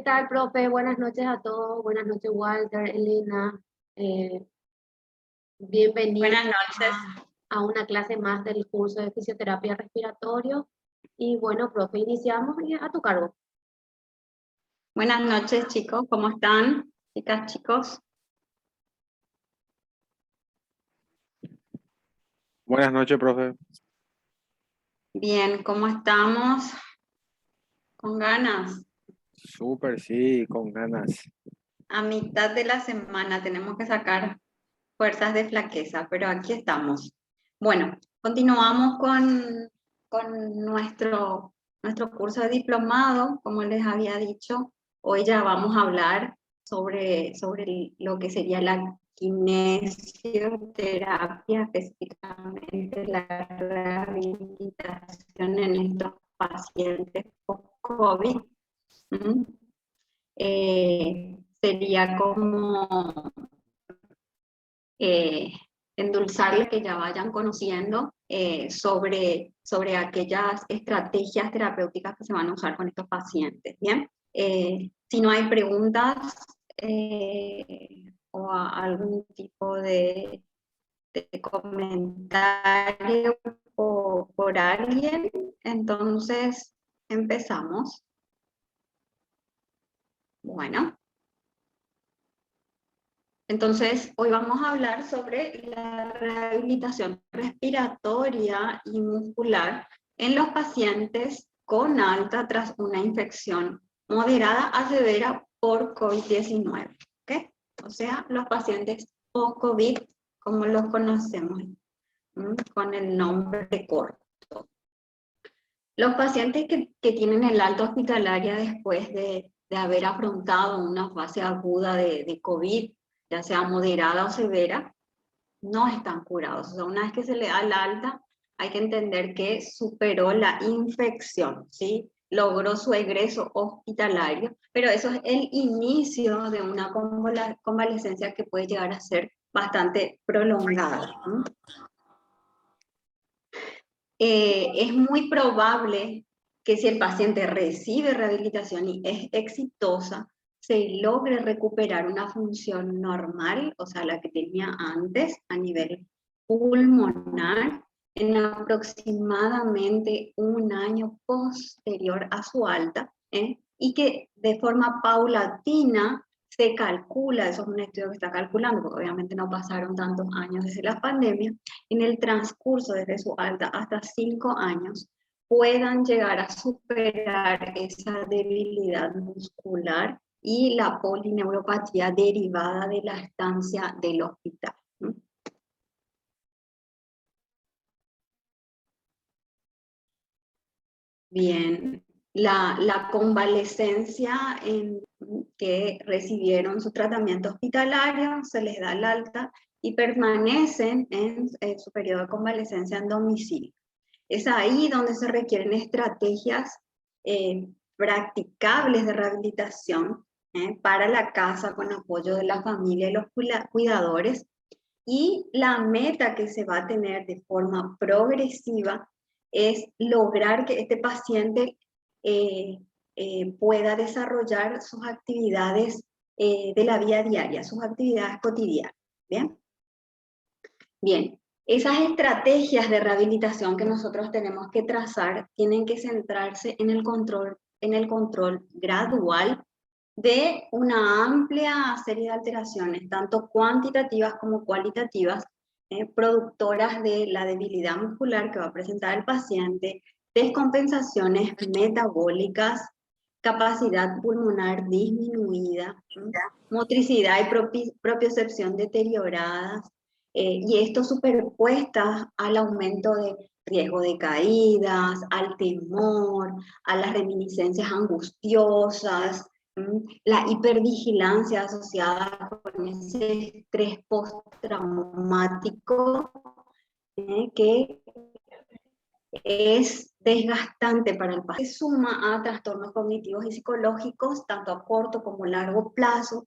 tal, profe? Buenas noches a todos. Buenas noches, Walter, Elena. Eh, Bienvenidos Buenas noches. a una clase más del curso de fisioterapia respiratorio. Y bueno, profe, iniciamos y a tu cargo. Buenas noches, chicos. ¿Cómo están? Chicas, chicos. Buenas noches, profe. Bien, ¿cómo estamos? ¿Con ganas? Súper, sí, con ganas. A mitad de la semana tenemos que sacar fuerzas de flaqueza, pero aquí estamos. Bueno, continuamos con nuestro curso de diplomado. Como les había dicho, hoy ya vamos a hablar sobre lo que sería la kinesioterapia, específicamente la rehabilitación en estos pacientes post-COVID. Sería como endulzarles que ya vayan conociendo sobre aquellas estrategias terapéuticas que se van a usar con estos pacientes. Bien, si no hay preguntas o algún tipo de comentario por alguien, entonces empezamos. Bueno. Entonces, hoy vamos a hablar sobre la rehabilitación respiratoria y muscular en los pacientes con alta tras una infección moderada a severa por COVID-19. ¿Okay? O sea, los pacientes post-COVID, como los conocemos, con el nombre corto. Los pacientes que tienen el alta hospitalaria después de haber afrontado una fase aguda de COVID, ya sea moderada o severa, no están curados. O sea, una vez que se le da el alta, hay que entender que superó la infección, ¿sí? Logró su egreso hospitalario, pero eso es el inicio de una convalecencia que puede llegar a ser bastante prolongada. Es muy probable que si el paciente recibe rehabilitación y es exitosa, se logre recuperar una función normal, o sea, la que tenía antes a nivel pulmonar, en aproximadamente un año posterior a su alta, y que de forma paulatina se calcula, eso es un estudio que está calculando, porque obviamente no pasaron tantos años desde la pandemia, en el transcurso desde su alta hasta 5 años, puedan llegar a superar esa debilidad muscular y la polineuropatía derivada de la estancia del hospital. Bien, la convalecencia en que recibieron su tratamiento hospitalario, se les da el alta y permanecen en su periodo de convalecencia en domicilio. Es ahí donde se requieren estrategias practicables de rehabilitación para la casa con apoyo de la familia y los cuidadores, y la meta que se va a tener de forma progresiva es lograr que este paciente pueda desarrollar sus actividades de la vida diaria, sus actividades cotidianas. ¿Bien? Bien, esas estrategias de rehabilitación que nosotros tenemos que trazar tienen que centrarse en el control gradual de una amplia serie de alteraciones, tanto cuantitativas como cualitativas, productoras de la debilidad muscular que va a presentar el paciente, descompensaciones metabólicas, capacidad pulmonar disminuida, motricidad y propiocepción deterioradas, y esto superpuesta al aumento de riesgo de caídas, al temor, a las reminiscencias angustiosas, la hipervigilancia asociada con ese estrés postraumático, que es desgastante para el paciente. Se suma a trastornos cognitivos y psicológicos, tanto a corto como a largo plazo,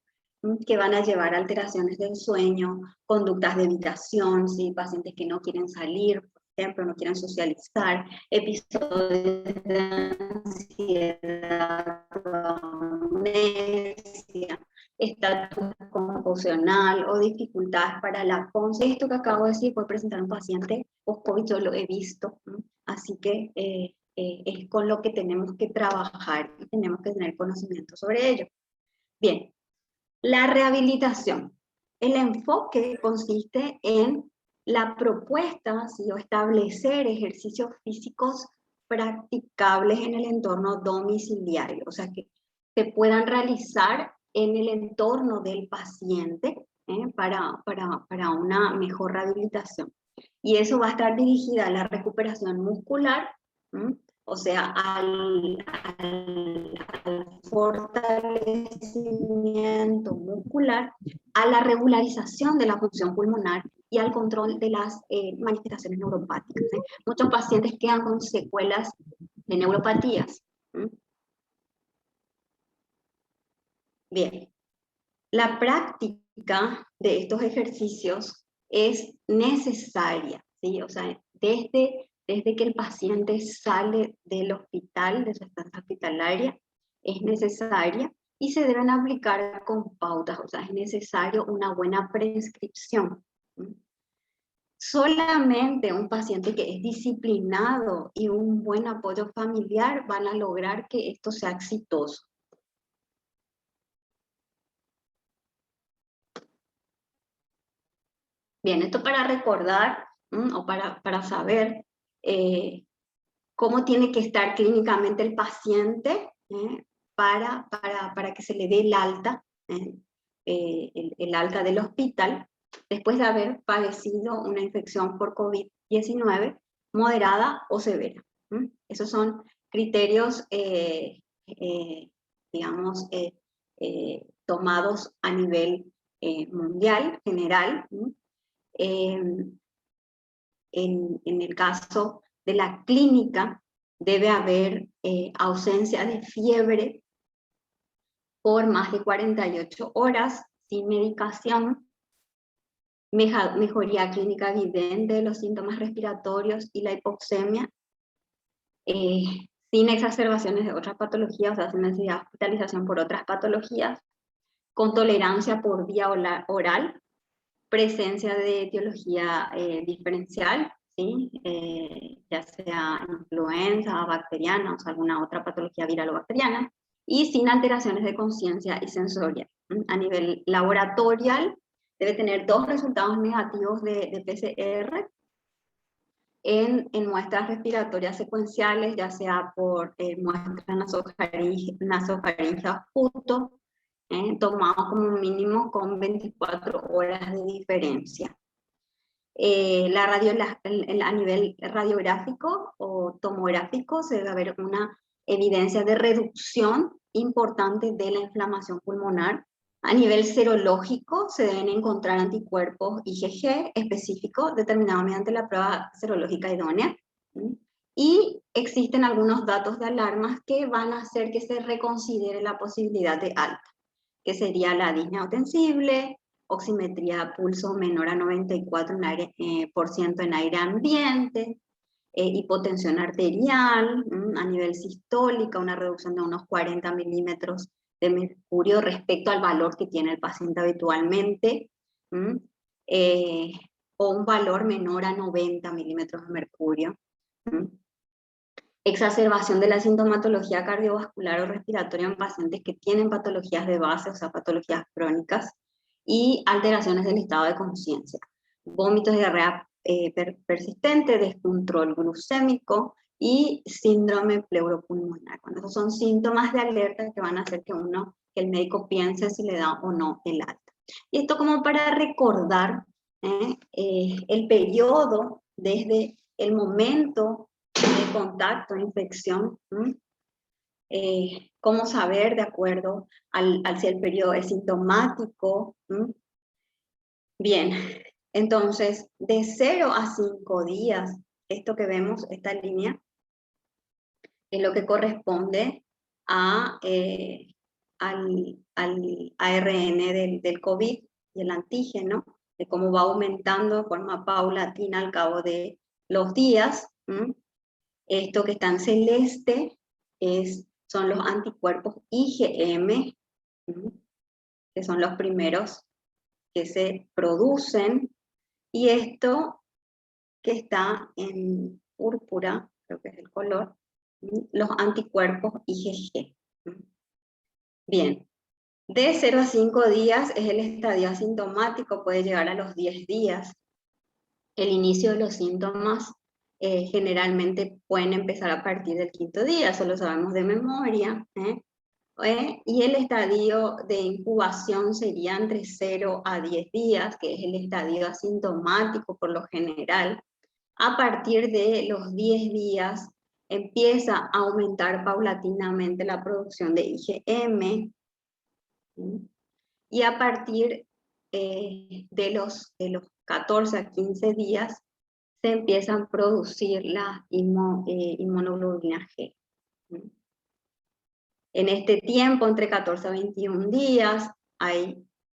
que van a llevar a alteraciones del sueño, conductas de evitación, ¿sí? Pacientes que no quieren salir ejemplo, no quieren socializar, episodios de ansiedad, amnesia, estatus confusional o dificultades para la PONCE. Esto que acabo de decir puede presentar un paciente post-COVID, yo lo he visto, así que es con lo que tenemos que trabajar y tenemos que tener conocimiento sobre ello. Bien, la rehabilitación. El enfoque consiste en la propuesta, ¿sí?, o establecer ejercicios físicos practicables en el entorno domiciliario, o sea, que se puedan realizar en el entorno del paciente para una mejor rehabilitación. Y eso va a estar dirigida a la recuperación muscular, o sea, al fortalecimiento muscular, a la regularización de la función pulmonar y al control de las manifestaciones neuropáticas. Muchos pacientes quedan con secuelas de neuropatías. Bien, la práctica de estos ejercicios es necesaria, ¿sí? O sea, desde que el paciente sale del hospital, de su estancia hospitalaria, es necesaria y se deben aplicar con pautas, o sea, es necesario una buena prescripción. Solamente un paciente que es disciplinado y un buen apoyo familiar van a lograr que esto sea exitoso. Bien, esto para recordar o para saber cómo tiene que estar clínicamente el paciente para que se le dé el alta, el alta del hospital, después de haber padecido una infección por COVID-19 moderada o severa. Esos son criterios, digamos, tomados a nivel mundial, general. En el caso de la clínica, debe haber ausencia de fiebre por más de 48 horas, sin medicación, mejoría clínica evidente de los síntomas respiratorios y la hipoxemia, sin exacerbaciones de otras patologías, o sea, sin necesidad de hospitalización por otras patologías, con tolerancia por vía oral, presencia de etiología diferencial, ¿sí? Ya sea influenza, bacteriana, o sea, alguna otra patología viral o bacteriana, y sin alteraciones de conciencia y sensorial. A nivel laboratorial, debe tener 2 resultados negativos de PCR en muestras respiratorias secuenciales, ya sea por muestras nasofaringeas puto, tomados como mínimo con 24 horas de diferencia. A nivel radiográfico o tomográfico se debe haber una evidencia de reducción importante de la inflamación pulmonar. A nivel serológico se deben encontrar anticuerpos IgG específicos determinados mediante la prueba serológica idónea. Y existen algunos datos de alarmas que van a hacer que se reconsidere la posibilidad de alta, que sería la disnea ostensible, oximetría pulso menor a 94% en aire ambiente, hipotensión arterial, a nivel sistólica, una reducción de unos 40 milímetros de mercurio respecto al valor que tiene el paciente habitualmente, o un valor menor a 90 milímetros de mercurio. Exacerbación de la sintomatología cardiovascular o respiratoria en pacientes que tienen patologías de base, o sea, patologías crónicas, y alteraciones del estado de conciencia. Vómitos y diarrea persistente, descontrol glucémico y síndrome pleuropulmonar. Bueno, esos son síntomas de alerta que van a hacer que el médico piense si le da o no el alta. Y esto como para recordar el periodo desde el momento de contacto, infección, cómo saber de acuerdo al si el periodo es sintomático. Bien, entonces de 0 a 5 días, esto que vemos, esta línea, es lo que corresponde al ARN del COVID y el antígeno, de cómo va aumentando de forma paulatina al cabo de los días. Esto que está en celeste son los anticuerpos IgM, que son los primeros que se producen, y esto que está en púrpura, creo que es el color, los anticuerpos IgG. Bien, de 0 a 5 días es el estadio asintomático, puede llegar a los 10 días. El inicio de los síntomas generalmente pueden empezar a partir del 5.º día, eso lo sabemos de memoria. Y el estadio de incubación sería entre 0 a 10 días, que es el estadio asintomático por lo general. A partir de los 10 días empieza a aumentar paulatinamente la producción de IgM, y a partir de los 14 a 15 días se empiezan a producir la inmunoglobulina G. En este tiempo, entre 14 a 21 días,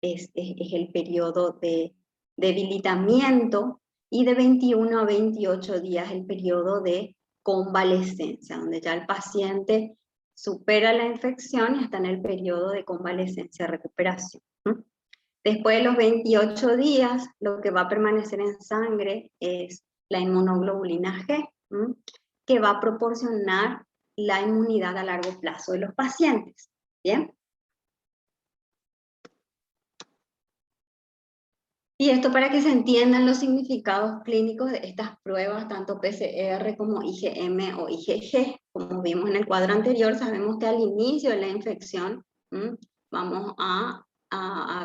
es el periodo de debilitamiento, y de 21 a 28 días el periodo de convalescencia, donde ya el paciente supera la infección y está en el periodo de convalescencia, recuperación. Después de los 28 días, lo que va a permanecer en sangre es la inmunoglobulina G, que va a proporcionar la inmunidad a largo plazo de los pacientes. ¿Bien? Y esto para que se entiendan los significados clínicos de estas pruebas, tanto PCR como IgM o IgG. Como vimos en el cuadro anterior, sabemos que al inicio de la infección vamos a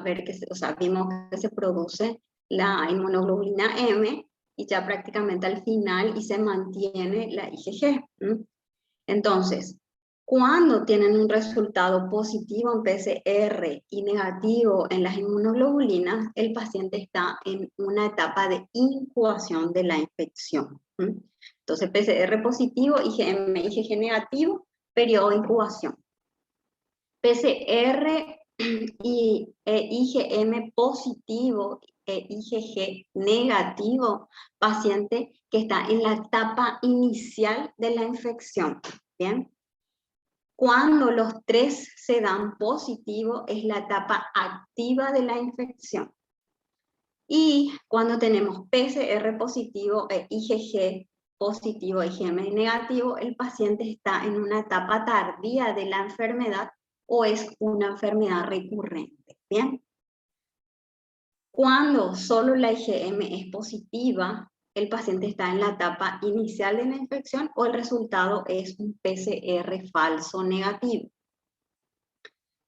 ver que, vimos que se produce la inmunoglobulina M, y ya prácticamente al final y se mantiene la IgG. Entonces, cuando tienen un resultado positivo en PCR y negativo en las inmunoglobulinas, el paciente está en una etapa de incubación de la infección. Entonces, PCR positivo, IgM, IgG negativo, periodo de incubación. PCR y IgM positivo e IgG negativo, paciente que está en la etapa inicial de la infección. ¿Bien? Cuando los tres se dan positivo, es la etapa activa de la infección. Y cuando tenemos PCR positivo e IgG positivo, IgM negativo, el paciente está en una etapa tardía de la enfermedad o es una enfermedad recurrente. ¿Bien? Cuando solo la IgM es positiva, el paciente está en la etapa inicial de la infección o el resultado es un PCR falso negativo.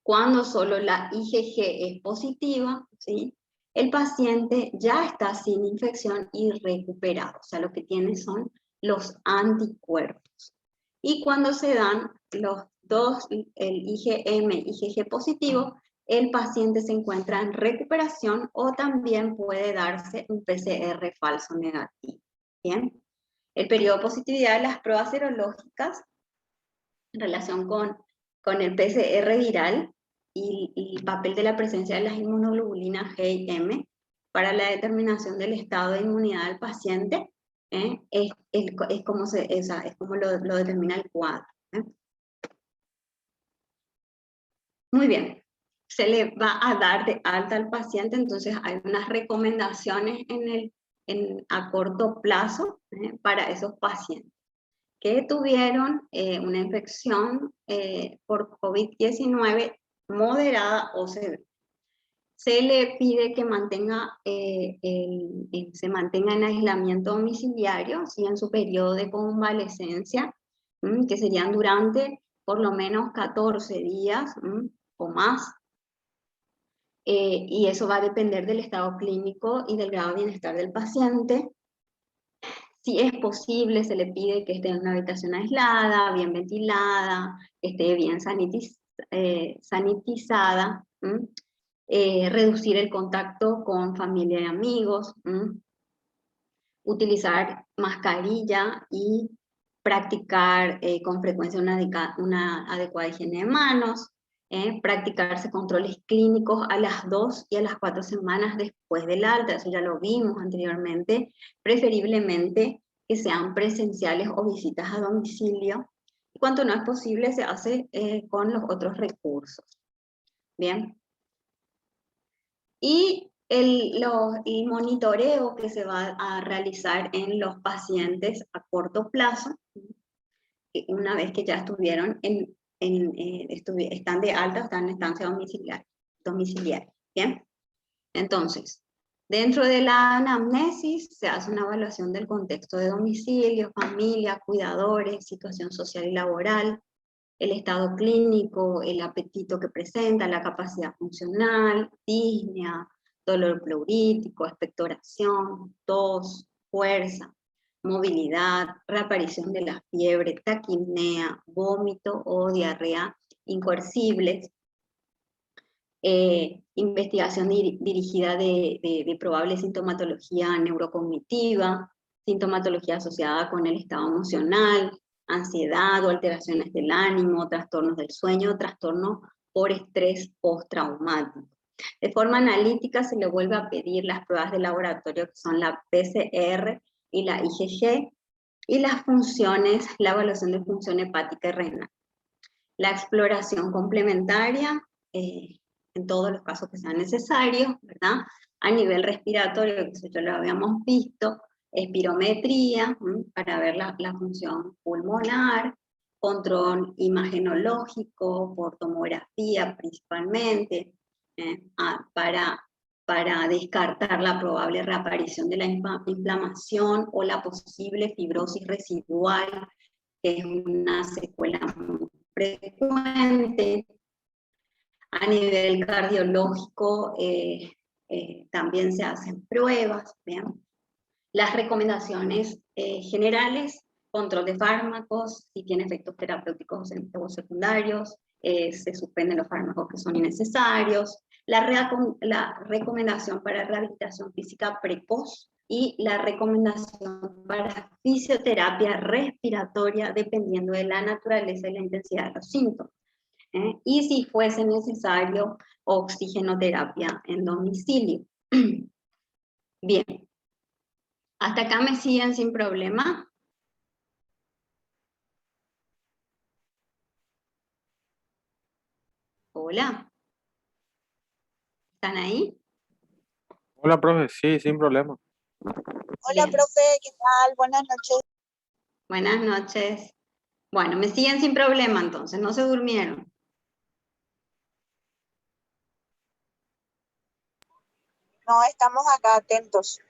Cuando solo la IgG es positiva, ¿sí?, el paciente ya está sin infección y recuperado, o sea, lo que tiene son los anticuerpos. Y cuando se dan los dos, el IgM y IgG positivo, el paciente se encuentra en recuperación o también puede darse un PCR falso negativo. ¿Bien? El periodo de positividad de las pruebas serológicas en relación con el PCR viral y el papel de la presencia de las inmunoglobulinas G y M para la determinación del estado de inmunidad del paciente, es como lo determina el cuadro. Muy bien. Se le va a dar de alta al paciente, entonces hay unas recomendaciones a corto plazo para esos pacientes que tuvieron una infección por COVID-19 moderada o severa. Se le pide que se mantenga en aislamiento domiciliario, ¿sí?, en su periodo de convalescencia, que serían durante por lo menos 14 días o más. Y eso va a depender del estado clínico y del grado de bienestar del paciente. Si es posible, se le pide que esté en una habitación aislada, bien ventilada, que esté bien sanitizada, reducir el contacto con familia y amigos, utilizar mascarilla y practicar con frecuencia una adecuada higiene de manos, practicarse controles clínicos a las 2 y a las 4 semanas después del alta, eso ya lo vimos anteriormente, preferiblemente que sean presenciales o visitas a domicilio. Y cuando no es posible, se hace con los otros recursos. Bien. Y el monitoreo que se va a realizar en los pacientes a corto plazo, una vez que ya estuvieron están de alta, están en estancia domiciliaria. Bien. Entonces, dentro de la anamnesis se hace una evaluación del contexto de domicilio, familia, cuidadores, situación social y laboral, el estado clínico, el apetito que presenta, la capacidad funcional, disnea, dolor pleurítico, expectoración, tos, fuerza, movilidad, reaparición de la fiebre, taquipnea, vómito o diarrea incoercibles, investigación dirigida de probable sintomatología neurocognitiva, sintomatología asociada con el estado emocional, ansiedad o alteraciones del ánimo, trastornos del sueño, trastorno por estrés postraumático. De forma analítica se le vuelve a pedir las pruebas de laboratorio que son la PCR y la IgG, y las funciones, la evaluación de función hepática y renal. La exploración complementaria, en todos los casos que sean necesarios, ¿verdad? A nivel respiratorio, que eso ya lo habíamos visto, espirometría, para ver la función pulmonar, control imagenológico por tomografía principalmente, para descartar la probable reaparición de la inflamación o la posible fibrosis residual, que es una secuela muy frecuente. A nivel cardiológico también se hacen pruebas, ¿bien? Las recomendaciones generales, control de fármacos, si tiene efectos terapéuticos o secundarios, se suspenden los fármacos que son innecesarios, la recomendación para rehabilitación física precoz y la recomendación para fisioterapia respiratoria dependiendo de la naturaleza y la intensidad de los síntomas. Y si fuese necesario, oxigenoterapia en domicilio. Bien. ¿Hasta acá me siguen sin problema? Hola. ¿Están ahí? Hola, profe. Sí, sin problema. Hola, Bien. profe, ¿qué tal? Buenas noches. Buenas noches. Bueno, me siguen sin problema entonces, no se durmieron. No, estamos acá atentos.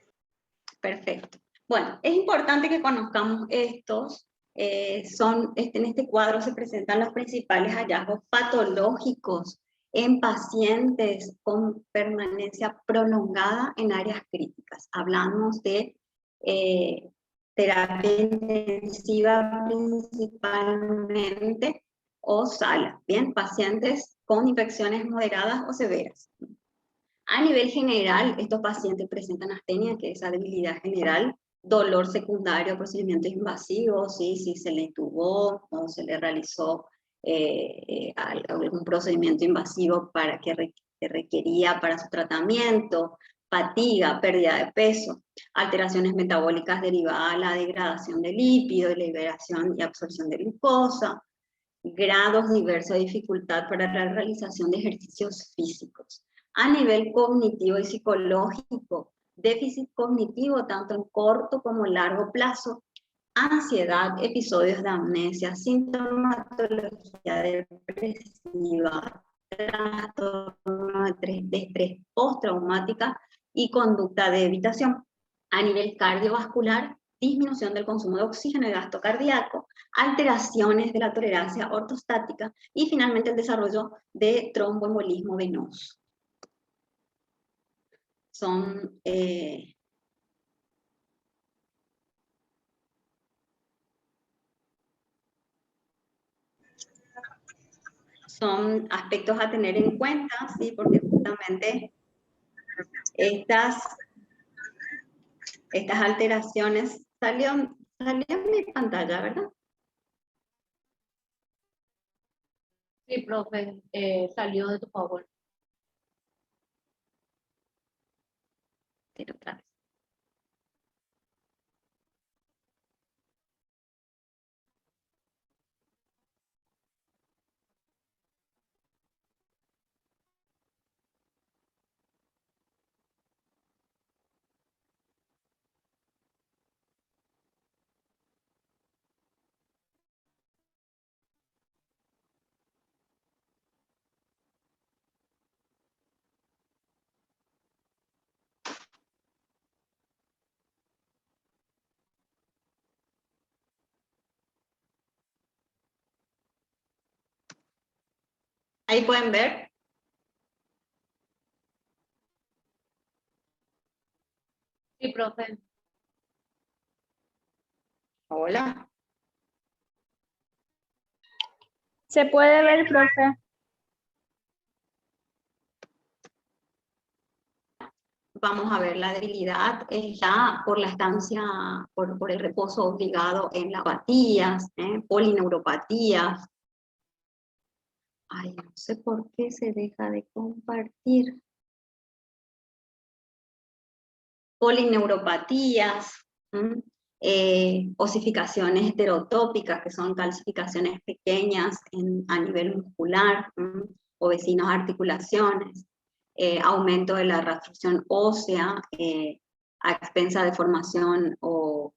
Perfecto. Bueno, es importante que conozcamos estos. En este cuadro se presentan los principales hallazgos patológicos en pacientes con permanencia prolongada en áreas críticas. Hablamos de terapia intensiva principalmente o sala, ¿bien? Pacientes con infecciones moderadas o severas. A nivel general, estos pacientes presentan astenia, que es esa debilidad general, dolor secundario, procedimientos invasivos, ¿sí? Si se le intubó o se le realizó algún procedimiento invasivo que requería para su tratamiento, fatiga, pérdida de peso, alteraciones metabólicas derivadas a la degradación de lípidos, liberación y absorción de glucosa, grados diversos de dificultad para la realización de ejercicios físicos. A nivel cognitivo y psicológico, déficit cognitivo tanto en corto como largo plazo, ansiedad, episodios de amnesia, sintomatología depresiva, trastorno de estrés postraumática y conducta de evitación. A nivel cardiovascular, disminución del consumo de oxígeno y gasto cardíaco, alteraciones de la tolerancia ortostática y finalmente el desarrollo de tromboembolismo venoso. Son aspectos a tener en cuenta, ¿sí? Porque justamente estas alteraciones salió en mi pantalla, ¿verdad? Sí, profe, salió de tu favor. Pero otra vez. Ahí pueden ver. Sí, profe. Hola. Se puede ver, profe. Vamos a ver la debilidad ya por la estancia, por el reposo obligado en las apatías, polineuropatías. Ay, no sé por qué se deja de compartir. Polineuropatías, osificaciones heterotópicas, que son calcificaciones pequeñas a nivel muscular, o vecinos articulaciones, aumento de la reabsorción ósea a expensa de formación o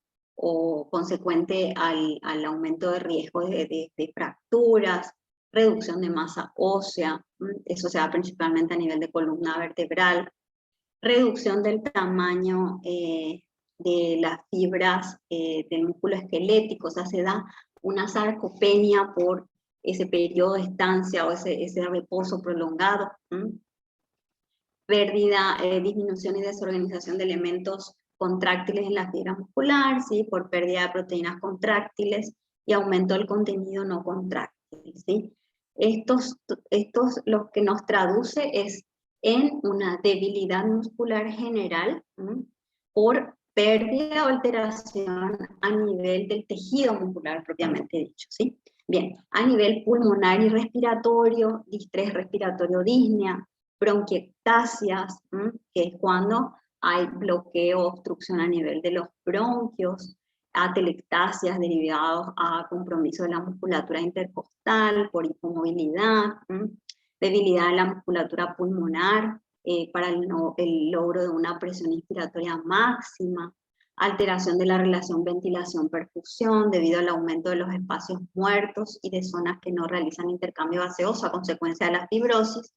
consecuente al aumento de riesgo de fracturas, reducción de masa ósea, eso se da principalmente a nivel de columna vertebral, reducción del tamaño de las fibras del músculo esquelético, o sea, se da una sarcopenia por ese periodo de estancia o ese reposo prolongado. Pérdida, disminución y desorganización de elementos contráctiles en la fibra muscular, ¿sí? Por pérdida de proteínas contráctiles y aumento del contenido no contráctil, ¿sí? Estos lo que nos traduce es en una debilidad muscular general, por pérdida o alteración a nivel del tejido muscular propiamente dicho, ¿sí? Bien, a nivel pulmonar y respiratorio, distrés respiratorio disnea, bronquiectasias, que es cuando hay bloqueo o obstrucción a nivel de los bronquios, atelectasias derivados a compromiso de la musculatura intercostal por hipomovilidad, debilidad de la musculatura pulmonar para el logro de una presión inspiratoria máxima, alteración de la relación ventilación-perfusión debido al aumento de los espacios muertos y de zonas que no realizan intercambio gaseoso a consecuencia de la fibrosis,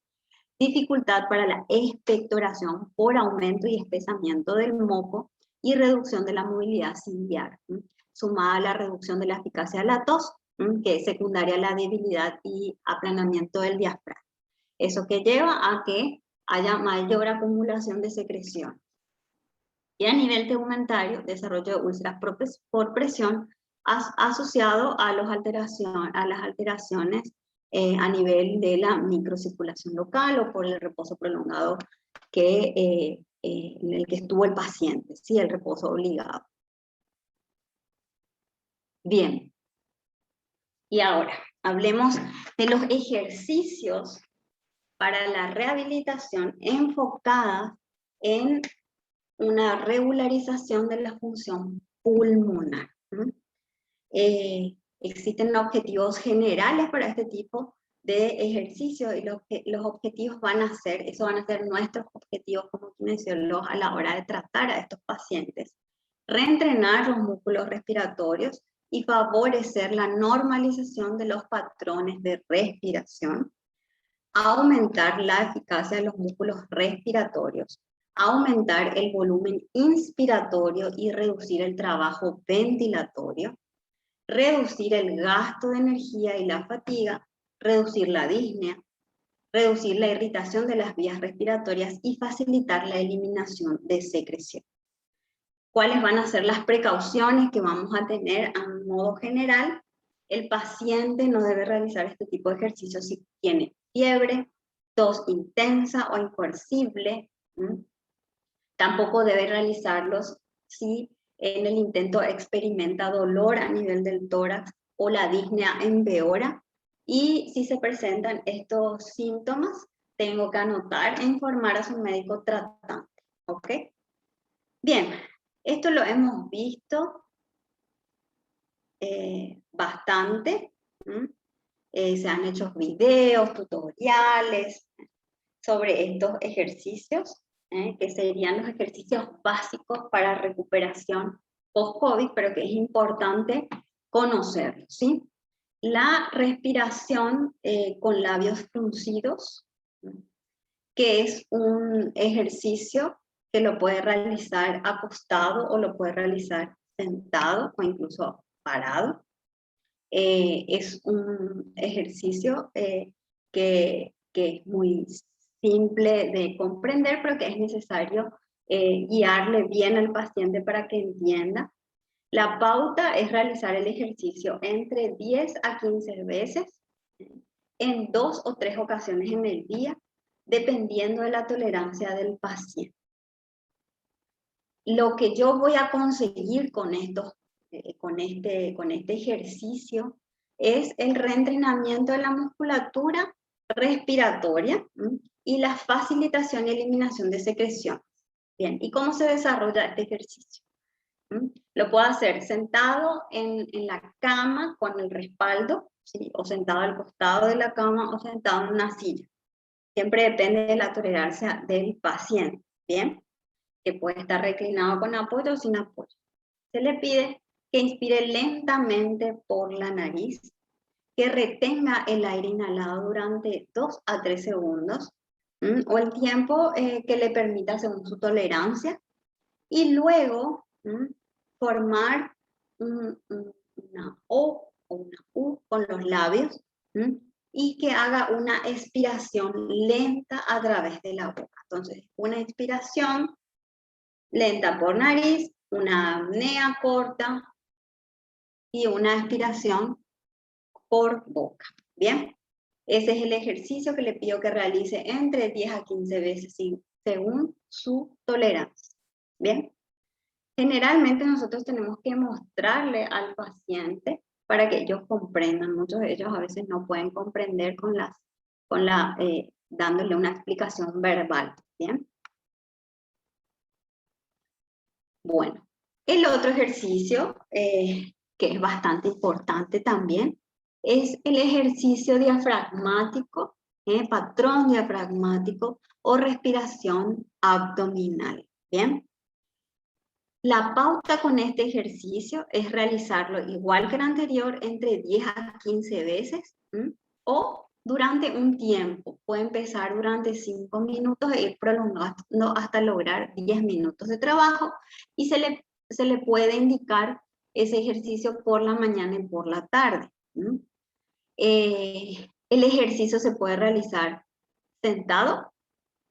dificultad para la expectoración por aumento y espesamiento del moco y reducción de la movilidad ciliar, sumada a la reducción de la eficacia de la tos, que es secundaria a la debilidad y aplanamiento del diafragma. Eso que lleva a que haya mayor acumulación de secreción. Y a nivel tegumentario, desarrollo de úlceras por presión asociado a las alteraciones a nivel de la microcirculación local o por el reposo prolongado en el que estuvo el paciente, ¿sí? El reposo obligado. Bien. Y ahora, hablemos de los ejercicios para la rehabilitación enfocada en una regularización de la función pulmonar. Existen objetivos generales para este tipo de ejercicio y los objetivos van a ser nuestros objetivos como kinesiólogos a la hora de tratar a estos pacientes. Reentrenar los músculos respiratorios y favorecer la normalización de los patrones de respiración, aumentar la eficacia de los músculos respiratorios, aumentar el volumen inspiratorio y reducir el trabajo ventilatorio, reducir el gasto de energía y la fatiga, reducir la disnea, reducir la irritación de las vías respiratorias y facilitar la eliminación de secreción. ¿Cuáles van a ser las precauciones que vamos a tener a modo general? El paciente no debe realizar este tipo de ejercicios si tiene fiebre, tos intensa o incoercible. Tampoco debe realizarlos si en el intento experimenta dolor a nivel del tórax o la disnea empeora. Y si se presentan estos síntomas, tengo que anotar e informar a su médico tratante. ¿Ok? Bien, esto lo hemos visto bastante. Se han hecho videos, tutoriales sobre estos ejercicios, que serían los ejercicios básicos para recuperación post-COVID, pero que es importante conocerlos, ¿sí? La respiración con labios fruncidos, que es un ejercicio que lo puede realizar acostado o lo puede realizar sentado o incluso parado. Es un ejercicio que es muy simple de comprender, pero que es necesario guiarle bien al paciente para que entienda. La pauta es realizar el ejercicio entre 10 a 15 veces, en 2 o 3 ocasiones en el día, dependiendo de la tolerancia del paciente. Lo que yo voy a conseguir con este ejercicio es el reentrenamiento de la musculatura respiratoria y la facilitación y eliminación de secreciones. Bien, ¿y cómo se desarrolla este ejercicio? Lo puedo hacer sentado en la cama con el respaldo, ¿sí? O sentado al costado de la cama o sentado en una silla. Siempre depende de la tolerancia del paciente, ¿bien? Que puede estar reclinado con apoyo o sin apoyo. Se le pide que inspire lentamente por la nariz, que retenga el aire inhalado durante 2 a 3 segundos, o el tiempo que le permita según su tolerancia, y luego formar una O o una U con los labios, y que haga una expiración lenta a través de la boca. Entonces, una inspiración lenta por nariz, una apnea corta y una expiración por boca. Bien, ese es el ejercicio que le pido que realice entre 10 a 15 veces según su tolerancia. Bien, generalmente nosotros tenemos que mostrarle al paciente para que ellos comprendan. Muchos de ellos a veces no pueden comprender dándole una explicación verbal. Bien. Bueno, el otro ejercicio, que es bastante importante también, es el ejercicio diafragmático, patrón diafragmático o respiración abdominal. Bien. La pauta con este ejercicio es realizarlo igual que el anterior, entre 10 a 15 veces, o durante un tiempo. Puede empezar durante 5 minutos e ir prolongando hasta lograr 10 minutos de trabajo, y se le puede indicar ese ejercicio por la mañana y por la tarde. El ejercicio se puede realizar sentado,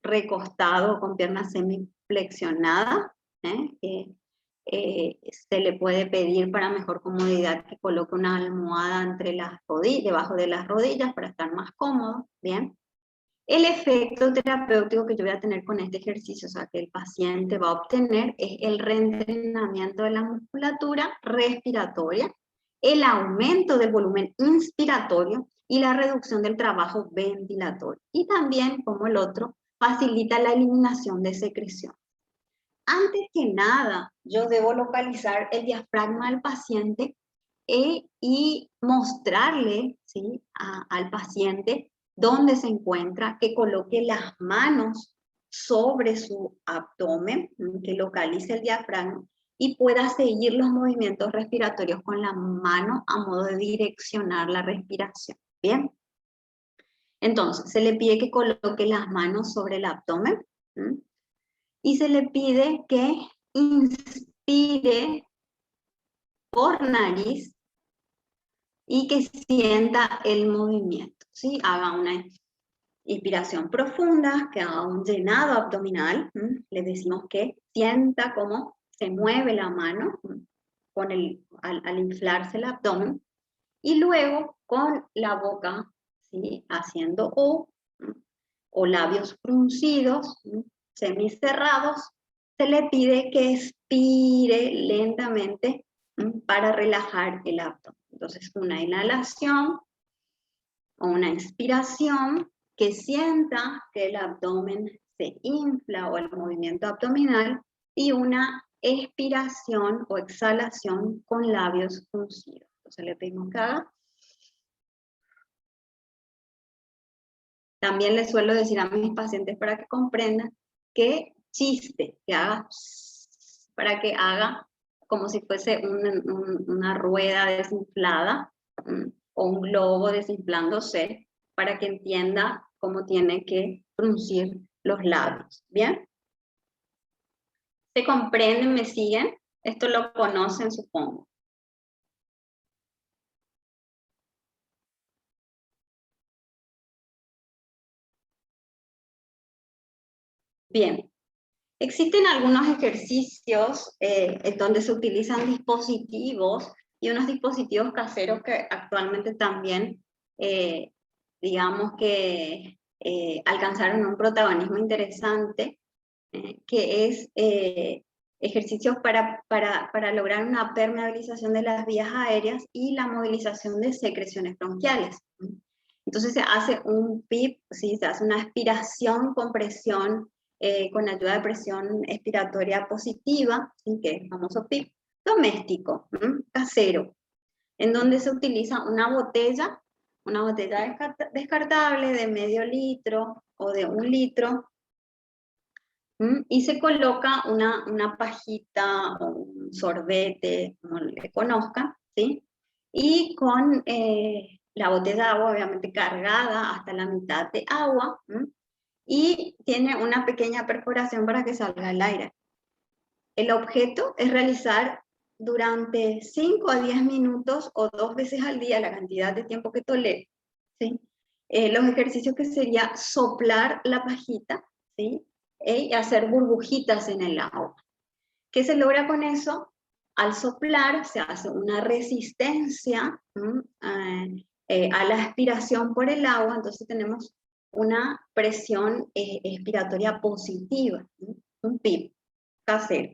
recostado con piernas semiflexionadas. Se le puede pedir para mejor comodidad que coloque una almohada entre las rodillas, debajo de las rodillas para estar más cómodo. Bien. El efecto terapéutico que yo voy a tener con este ejercicio, o sea, que el paciente va a obtener, es el reentrenamiento de la musculatura respiratoria, el aumento del volumen inspiratorio y la reducción del trabajo ventilatorio. Y también, como el otro, facilita la eliminación de secreción. Antes que nada, yo debo localizar el diafragma del paciente y mostrarle, ¿sí?, al paciente dónde se encuentra, que coloque las manos sobre su abdomen, que localice el diafragma y pueda seguir los movimientos respiratorios con la mano a modo de direccionar la respiración. Bien. Entonces, se le pide que coloque las manos sobre el abdomen, y se le pide que inspire por nariz y que sienta el movimiento, ¿sí? Haga una inspiración profunda, que haga un llenado abdominal. Le decimos que sienta cómo se mueve la mano al inflarse el abdomen, y luego con la boca, ¿sí?, haciendo o labios fruncidos, semicerrados, se le pide que expire lentamente para relajar el abdomen. Entonces, una inhalación o una inspiración, que sienta que el abdomen se infla o el movimiento abdominal, y una expiración o exhalación con labios fruncidos. Entonces le pedimos que haga. También les suelo decir a mis pacientes para que comprendan que chiste, que haga, para que haga como si fuese una rueda desinflada, o un globo desinflándose, para que entienda cómo tiene que fruncir los labios. ¿Bien? ¿Se comprenden? ¿Me siguen? Esto lo conocen, supongo. Bien. Existen algunos ejercicios en donde se utilizan dispositivos y unos dispositivos caseros que actualmente también, digamos que alcanzaron un protagonismo interesante, que es ejercicios para lograr una permeabilización de las vías aéreas y la movilización de secreciones bronquiales. Entonces se hace un PIP, ¿sí? Se hace una aspiración, compresión, con ayuda de presión expiratoria positiva, ¿sí? Que es el famoso PIP, doméstico, casero, en donde se utiliza una botella descartable de medio litro o de 1 litro, y se coloca una pajita o un sorbete, como le conozcan, ¿sí? Y con la botella de agua obviamente cargada hasta la mitad de agua, y tiene una pequeña perforación para que salga el aire. El objeto es realizar durante 5 a 10 minutos o 2 veces al día, la cantidad de tiempo que tolere, ¿sí? Los ejercicios que sería soplar la pajita, ¿sí? Y hacer burbujitas en el agua. ¿Qué se logra con eso? Al soplar se hace una resistencia a la aspiración por el agua, entonces tenemos una presión expiratoria positiva, un PIP casero.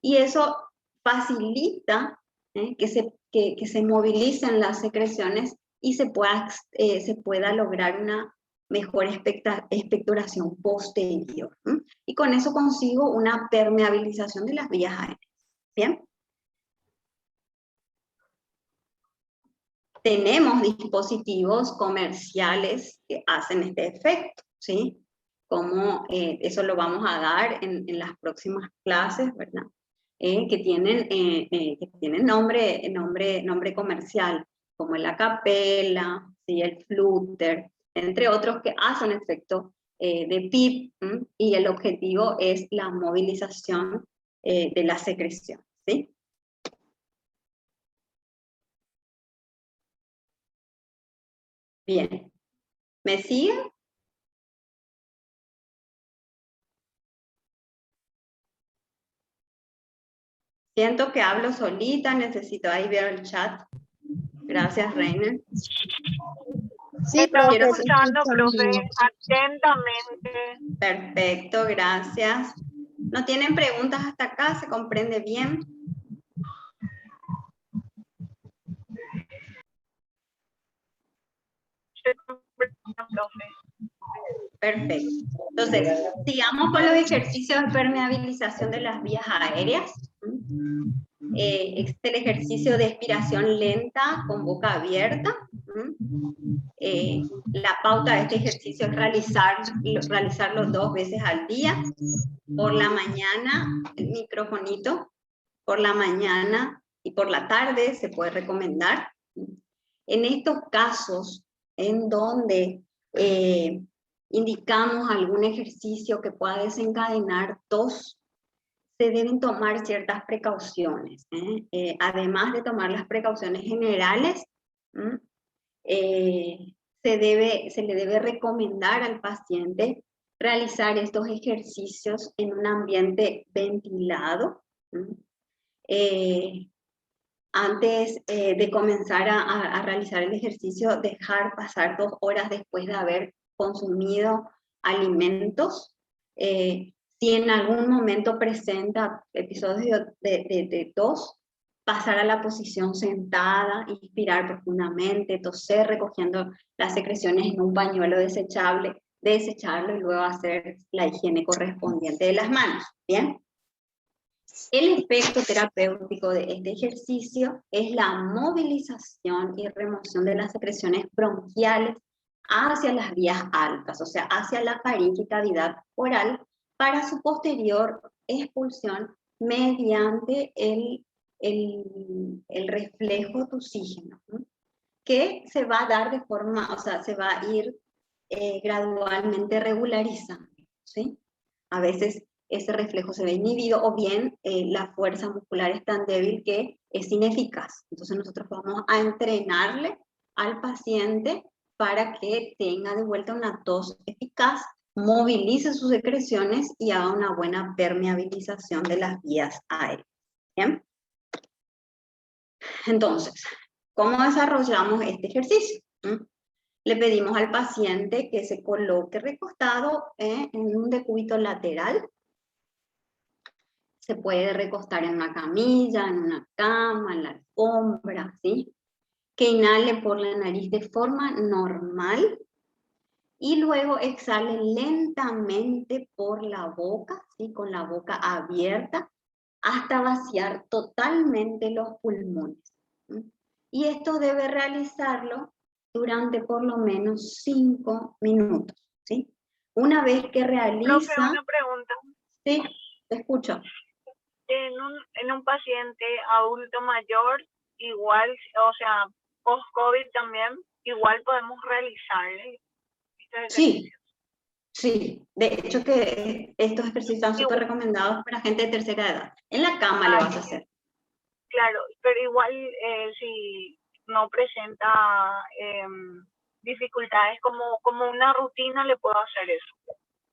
Y eso facilita que se movilicen las secreciones y se pueda lograr una mejor expectoración posterior. Y con eso consigo una permeabilización de las vías aéreas. ¿Bien? Tenemos dispositivos comerciales que hacen este efecto, ¿sí? Como eso lo vamos a dar en las próximas clases, ¿verdad? Que tienen nombre comercial, como el acapella, ¿sí? El flúter, entre otros que hacen efecto de PIP, y el objetivo es la movilización de la secreción, ¿sí? Bien, ¿me siguen? Siento que hablo solita, necesito ahí ver el chat. Gracias, Reiner. Sí, Estamos profe, escuchando, te profe, escucho. atentamente. Perfecto, gracias. ¿No tienen preguntas hasta acá? ¿Se comprende bien? Profe. Perfecto. Entonces, sigamos con los ejercicios de permeabilización de las vías aéreas. Este es el ejercicio de expiración lenta con boca abierta. La pauta de este ejercicio es realizarlo 2 veces al día. Por la mañana, el microfonito, por la mañana y por la tarde se puede recomendar. En estos casos en donde indicamos algún ejercicio que pueda desencadenar tos, se deben tomar ciertas precauciones. Además de tomar las precauciones generales, se le debe recomendar al paciente realizar estos ejercicios en un ambiente ventilado. Antes de comenzar a realizar el ejercicio, dejar pasar 2 horas después de haber consumido alimentos. Si en algún momento presenta episodios de tos, pasar a la posición sentada, inspirar profundamente, toser recogiendo las secreciones en un pañuelo desechable, desecharlo y luego hacer la higiene correspondiente de las manos. ¿Bien? El efecto terapéutico de este ejercicio es la movilización y remoción de las secreciones bronquiales hacia las vías altas, o sea, hacia la faringe y cavidad oral, para su posterior expulsión mediante el reflejo tusígeno, que se va a dar de forma, o sea, se va a ir gradualmente regularizando, ¿sí? A veces ese reflejo se ve inhibido, o bien la fuerza muscular es tan débil que es ineficaz. Entonces nosotros vamos a entrenarle al paciente para que tenga de vuelta una tos eficaz movilice sus secreciones y haga una buena permeabilización de las vías aéreas. ¿Bien? Entonces, ¿cómo desarrollamos este ejercicio? Le pedimos al paciente que se coloque recostado en un decúbito lateral. Se puede recostar en una camilla, en una cama, en la alfombra, ¿sí? Que inhale por la nariz de forma normal y luego exhale lentamente por la boca, ¿sí? Con la boca abierta, hasta vaciar totalmente los pulmones. ¿Sí? Y esto debe realizarlo durante por lo menos 5 minutos, ¿sí? Una vez que Profe, realiza... una pregunta. Sí, te escucho. En un paciente adulto mayor, igual, o sea, post-COVID también, igual podemos realizarle estos ejercicios. Sí, de hecho que estos ejercicios están súper recomendados para gente de tercera edad. En la cama lo vas a hacer. Claro, pero igual si no presenta dificultades como una rutina, le puedo hacer eso.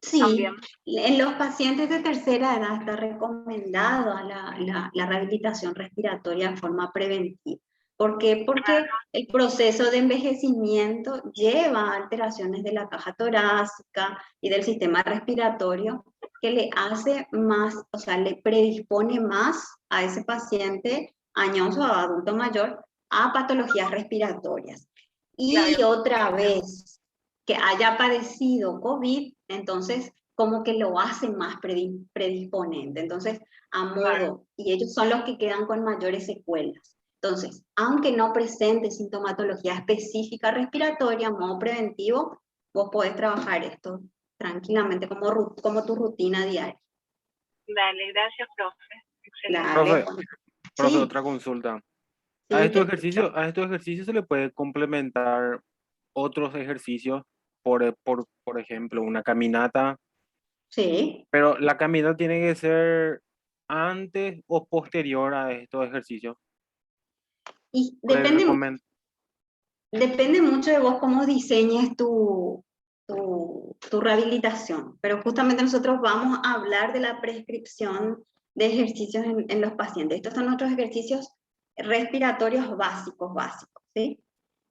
Sí, también. En los pacientes de tercera edad está recomendada la rehabilitación respiratoria de forma preventiva. ¿Por qué? Porque el proceso de envejecimiento lleva a alteraciones de la caja torácica y del sistema respiratorio que le hace más, o sea, le predispone más a ese paciente añoso o adulto mayor a patologías respiratorias. Y Claro. otra vez, que haya padecido COVID, entonces como que lo hace más predisponente. Entonces, a modo, y ellos son los que quedan con mayores secuelas. Entonces, aunque no presente sintomatología específica respiratoria, a modo preventivo, vos podés trabajar esto tranquilamente como tu rutina diaria. Dale, gracias, profe. Excelente. Dale. Profe, Sí. otra consulta. Sí, A estos ejercicios se le puede complementar otros ejercicios, por ejemplo, una caminata, sí. pero la caminata tiene que ser antes o posterior a estos ejercicios. Y Pues depende mucho de vos cómo diseñes tu rehabilitación, pero justamente nosotros vamos a hablar de la prescripción de ejercicios en los pacientes. Estos son otros ejercicios respiratorios básicos, ¿sí?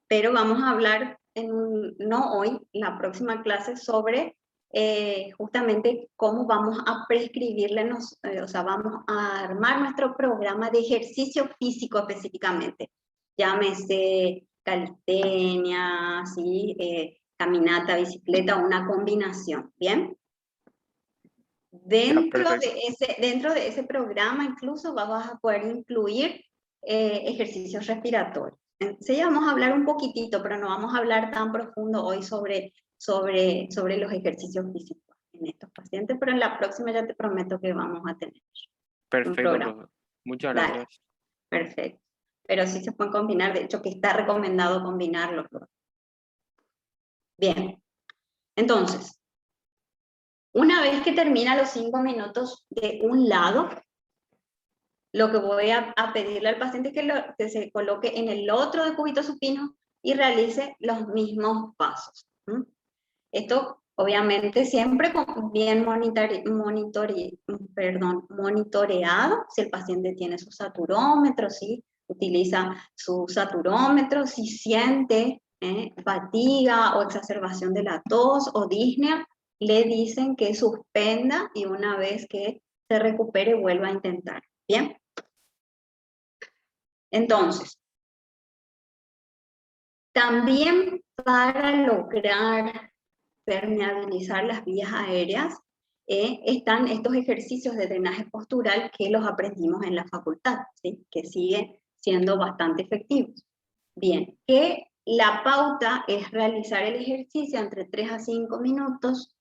Pero vamos a hablar, no hoy, la próxima clase, sobre justamente cómo vamos a prescribirle, o sea, vamos a armar nuestro programa de ejercicio físico específicamente. Llámese calistenia, ¿sí? Caminata, bicicleta, una combinación, ¿bien? Dentro de ese programa incluso vas a poder incluir ejercicios respiratorios. Entonces ya vamos a hablar un poquitito, pero no vamos a hablar tan profundo hoy sobre los ejercicios físicos en estos pacientes, pero en la próxima ya te prometo que vamos a tener un programa. Profe. Muchas Dale. gracias. Perfecto. Pero sí se pueden combinar, de hecho que está recomendado combinarlos. Bien. Entonces, una vez que termina los 5 minutos de un lado, lo que voy a pedirle al paciente es que se coloque en el otro decúbito supino y realice los mismos pasos. Esto, obviamente, siempre bien monitoreado, si el paciente tiene su saturómetro, ¿sí? Utiliza su saturómetro, si siente fatiga o exacerbación de la tos o disnea, le dicen que suspenda y una vez que se recupere vuelva a intentar. ¿Bien? Entonces, también para lograr permeabilizar las vías aéreas, están estos ejercicios de drenaje postural que los aprendimos en la facultad, ¿sí? Que siguen siendo bastante efectivos. Bien, que la pauta es realizar el ejercicio entre 3 a 5 minutos,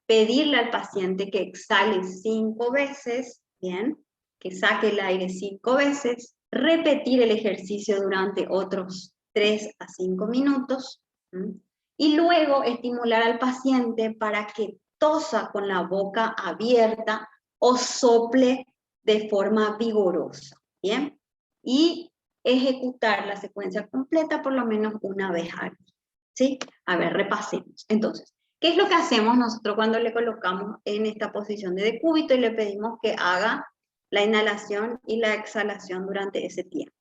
pedirle al paciente que exhale 5 veces, bien, que saque el aire 5 veces, repetir el ejercicio durante otros 3 a 5 minutos, y luego estimular al paciente para que tosa con la boca abierta o sople de forma vigorosa, ¿bien? Y ejecutar la secuencia completa por lo menos una vez al día, ¿sí? A ver, repasemos. Entonces, ¿Qué es lo que hacemos nosotros cuando le colocamos en esta posición de decúbito y le pedimos que haga la inhalación y la exhalación durante ese tiempo?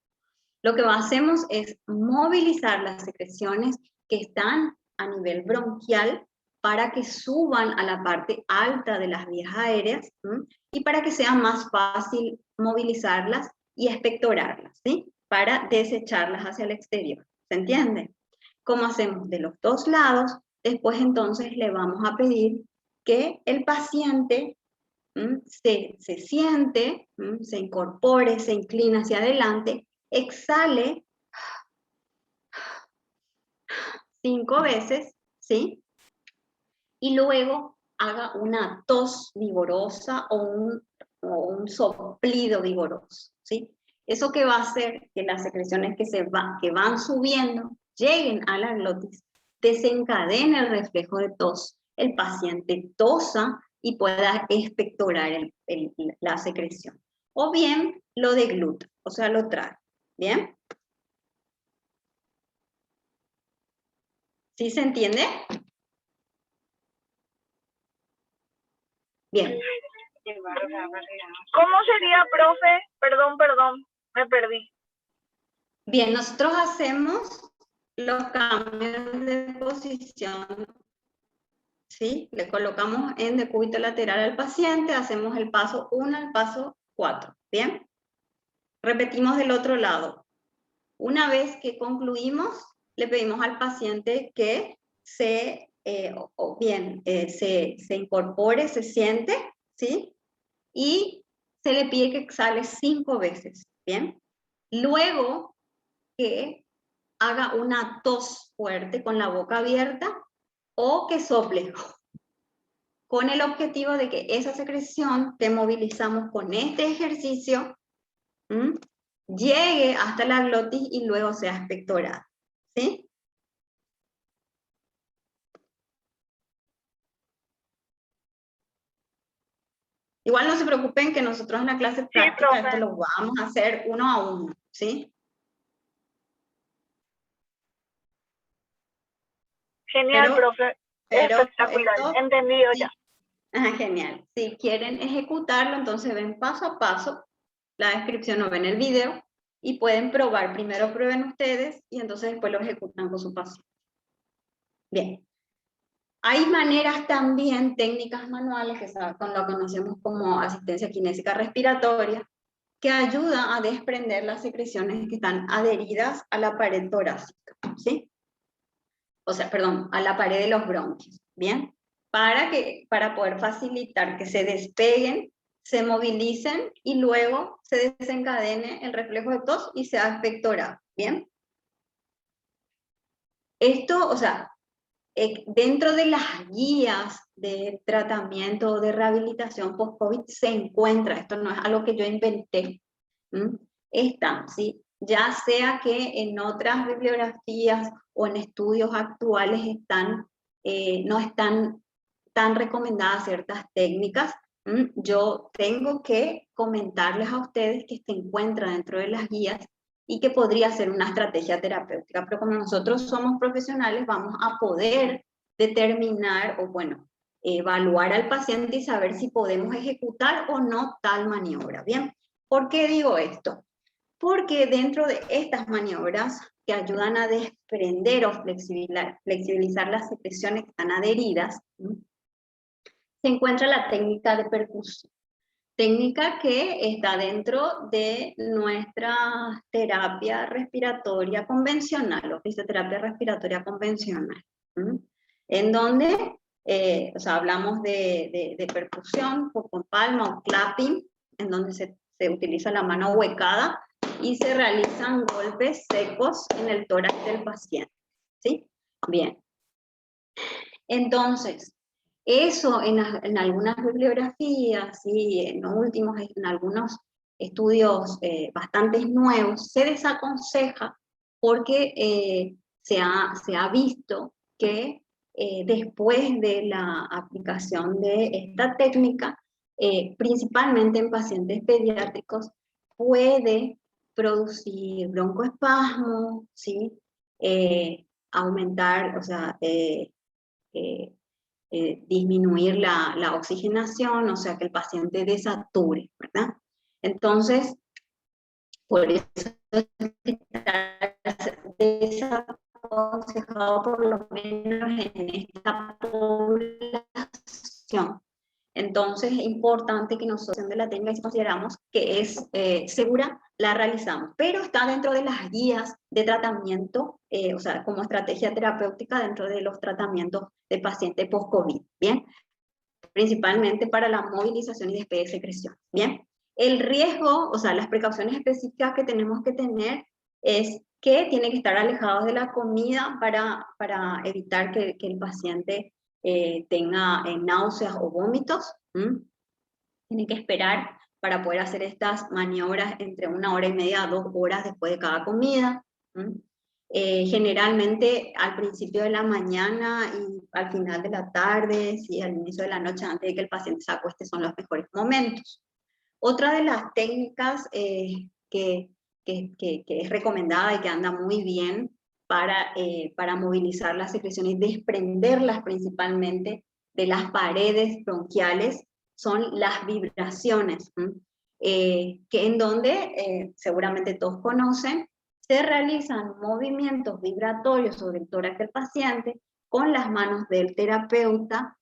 Lo que hacemos es movilizar las secreciones que están a nivel bronquial para que suban a la parte alta de las vías aéreas, ¿sí? Y para que sea más fácil movilizarlas y expectorarlas, ¿sí? Para desecharlas hacia el exterior. ¿Se entiende? Como hacemos de los dos lados, después entonces le vamos a pedir que el paciente se siente, se incorpore, se inclina hacia adelante, exhale 5 veces, ¿sí? Y luego haga una tos vigorosa o un soplido vigoroso, ¿sí? Eso que va a hacer que las secreciones que van subiendo lleguen a la glotis, desencadene el reflejo de tos, el paciente tosa y pueda expectorar la secreción. O bien lo degluta, o sea, lo traga, ¿bien? ¿Sí se entiende? Bien. ¿Cómo sería, profe? Perdón, me perdí. Bien, nosotros hacemos los cambios de posición, ¿sí? Le colocamos en decúbito lateral al paciente, hacemos el paso 1 al paso 4, ¿bien? Repetimos del otro lado. Una vez que concluimos, le pedimos al paciente que se incorpore, se siente, ¿sí? Y se le pide que exhale 5 veces, ¿bien? Luego que haga una tos fuerte con la boca abierta o que sople, con el objetivo de que esa secreción que movilizamos con este ejercicio llegue hasta la glotis y luego sea expectorada, ¿sí? Igual no se preocupen que nosotros en la clase práctica esto lo vamos a hacer uno a uno, ¿sí? Genial, profe. Espectacular. Esto, Entendido sí. ya. Genial. Si quieren ejecutarlo, entonces ven paso a paso la descripción o ven el video y pueden probar. Primero prueben ustedes y entonces después lo ejecutan con su paciente. Bien. Hay maneras también, técnicas manuales, que lo conocemos como asistencia kinésica respiratoria, que ayuda a desprender las secreciones que están adheridas a la pared torácica, ¿sí? O sea, perdón, a la pared de los bronquios, ¿bien? Para poder facilitar que se despeguen, se movilicen y luego se desencadene el reflejo de tos y sea expectorado, ¿bien? Esto, o sea, dentro de las guías de tratamiento, de rehabilitación post-COVID se encuentra, esto no es algo que yo inventé, están, ¿sí? Ya sea que en otras bibliografías o en estudios actuales no están tan recomendadas ciertas técnicas, yo tengo que comentarles a ustedes que se encuentra dentro de las guías y que podría ser una estrategia terapéutica, pero como nosotros somos profesionales vamos a poder determinar o bueno, evaluar al paciente y saber si podemos ejecutar o no tal maniobra, ¿bien? ¿Por qué digo esto? Porque dentro de estas maniobras que ayudan a desprender o flexibilizar las secreciones que están adheridas, se encuentra la técnica de percusión. Técnica que está dentro de nuestra terapia respiratoria convencional, o fisioterapia respiratoria convencional, en donde hablamos de percusión con palma o clapping, en donde se utiliza la mano huecada y se realizan golpes secos en el tórax del paciente, ¿sí? Bien. Entonces, eso en algunas bibliografías y en algunos estudios bastante nuevos se desaconseja porque se ha visto que después de la aplicación de esta técnica, principalmente en pacientes pediátricos, puede producir broncoespasmo, ¿sí? Aumentar, o sea, disminuir la oxigenación, o sea, que el paciente desature, ¿verdad? Entonces, por eso está desaconsejado por lo menos en esta población. Entonces es importante que nosotros de la técnica, si consideramos que es segura, la realizamos, pero está dentro de las guías de tratamiento, o sea, como estrategia terapéutica dentro de los tratamientos de paciente post-COVID, ¿bien? Principalmente para la movilización y despegue de secreción, ¿bien? El riesgo, o sea, las precauciones específicas que tenemos que tener es que tiene que estar alejados de la comida para evitar que el paciente tenga náuseas o vómitos. Tiene que esperar para poder hacer estas maniobras entre 1 hora y media a 2 horas después de cada comida. Generalmente al principio de la mañana y al final de la tarde, sí, al inicio de la noche, antes de que el paciente se acueste, son los mejores momentos. Otra de las técnicas que es recomendada y que anda muy bien para movilizar las secreciones y desprenderlas principalmente de las paredes bronquiales son las vibraciones, que en donde seguramente todos conocen, se realizan movimientos vibratorios sobre el tórax del paciente con las manos del terapeuta,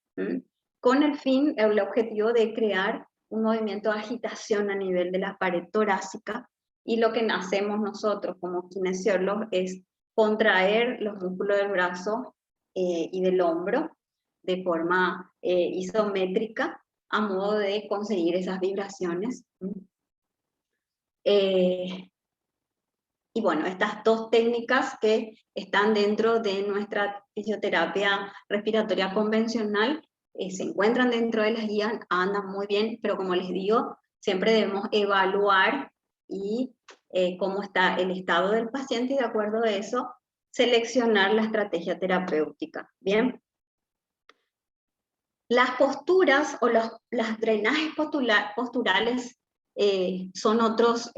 con el objetivo de crear un movimiento de agitación a nivel de la pared torácica, y lo que hacemos nosotros como kinesiólogos es contraer los músculos del brazo y del hombro de forma isométrica a modo de conseguir esas vibraciones. Y bueno, estas dos técnicas que están dentro de nuestra fisioterapia respiratoria convencional se encuentran dentro de las guías, andan muy bien, pero como les digo, siempre debemos evaluar y cómo está el estado del paciente y de acuerdo a eso seleccionar la estrategia terapéutica. Bien. Las posturas o los drenajes posturales son otros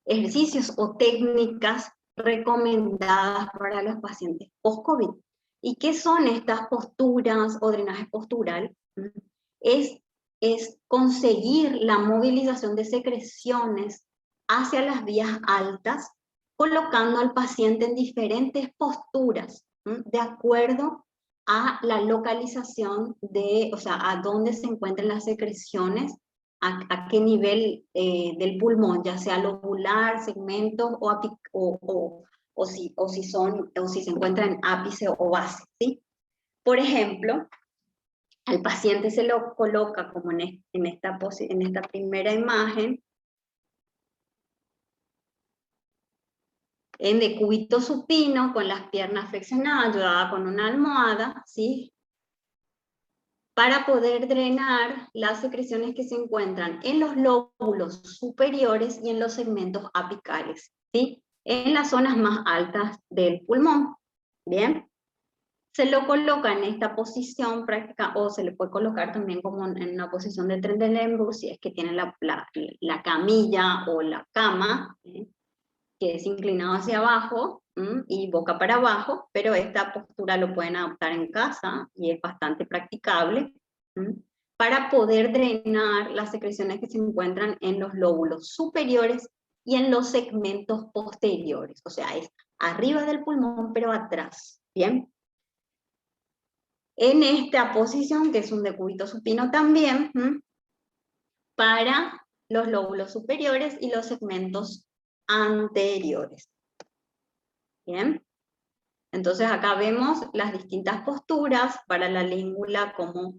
ejercicios o técnicas recomendadas para los pacientes post-COVID. ¿Y qué son estas posturas o drenaje postural? Es conseguir la movilización de secreciones hacia las vías altas, colocando al paciente en diferentes posturas, de acuerdo a la localización o sea, a dónde se encuentran las secreciones, a qué nivel del pulmón, ya sea lobular, segmento o si se encuentra en ápice o base, ¿sí? Por ejemplo, al paciente se lo coloca como en esta primera imagen, en decúbito supino, con las piernas flexionadas, ayudada con una almohada, ¿sí? Para poder drenar las secreciones que se encuentran en los lóbulos superiores y en los segmentos apicales, ¿sí? En las zonas más altas del pulmón, ¿bien? Se lo coloca en esta posición práctica, o se le puede colocar también como en una posición de Trendelenburg, si es que tiene la camilla o la cama, que es inclinado hacia abajo y boca para abajo, pero esta postura lo pueden adoptar en casa y es bastante practicable para poder drenar las secreciones que se encuentran en los lóbulos superiores y en los segmentos posteriores, o sea, es arriba del pulmón pero atrás, ¿bien? En esta posición, que es un decúbito supino también, para los lóbulos superiores y los segmentos anteriores. Bien, entonces acá vemos las distintas posturas para la língula, cómo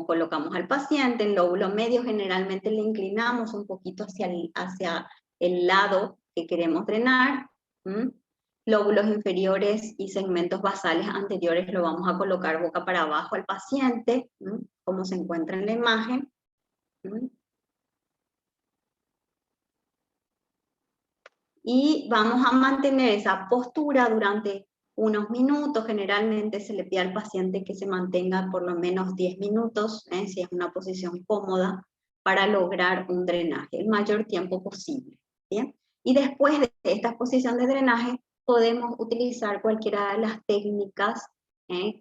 colocamos al paciente. En lóbulo medio generalmente le inclinamos un poquito hacia el lado que queremos drenar. Lóbulos inferiores y segmentos basales anteriores lo vamos a colocar boca para abajo al paciente, como se encuentra en la imagen. Y vamos a mantener esa postura durante unos minutos. Generalmente se le pide al paciente que se mantenga por lo menos 10 minutos, si es una posición cómoda, para lograr un drenaje el mayor tiempo posible. ¿Bien? Y después de esta posición de drenaje, podemos utilizar cualquiera de las técnicas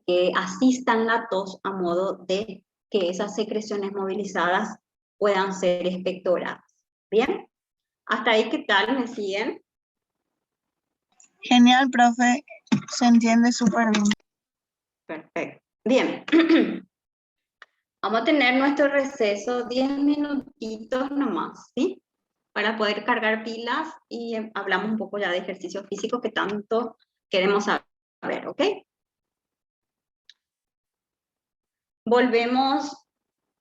que asistan la tos a modo de que esas secreciones movilizadas puedan ser expectoradas. ¿Bien? ¿Hasta ahí qué tal? ¿Me siguen? Genial, profe. Se entiende súper bien. Perfecto. Bien. Vamos a tener nuestro receso 10 minutitos nomás, ¿sí? Para poder cargar pilas y hablamos un poco ya de ejercicio físico que tanto queremos saber, ¿ok? Volvemos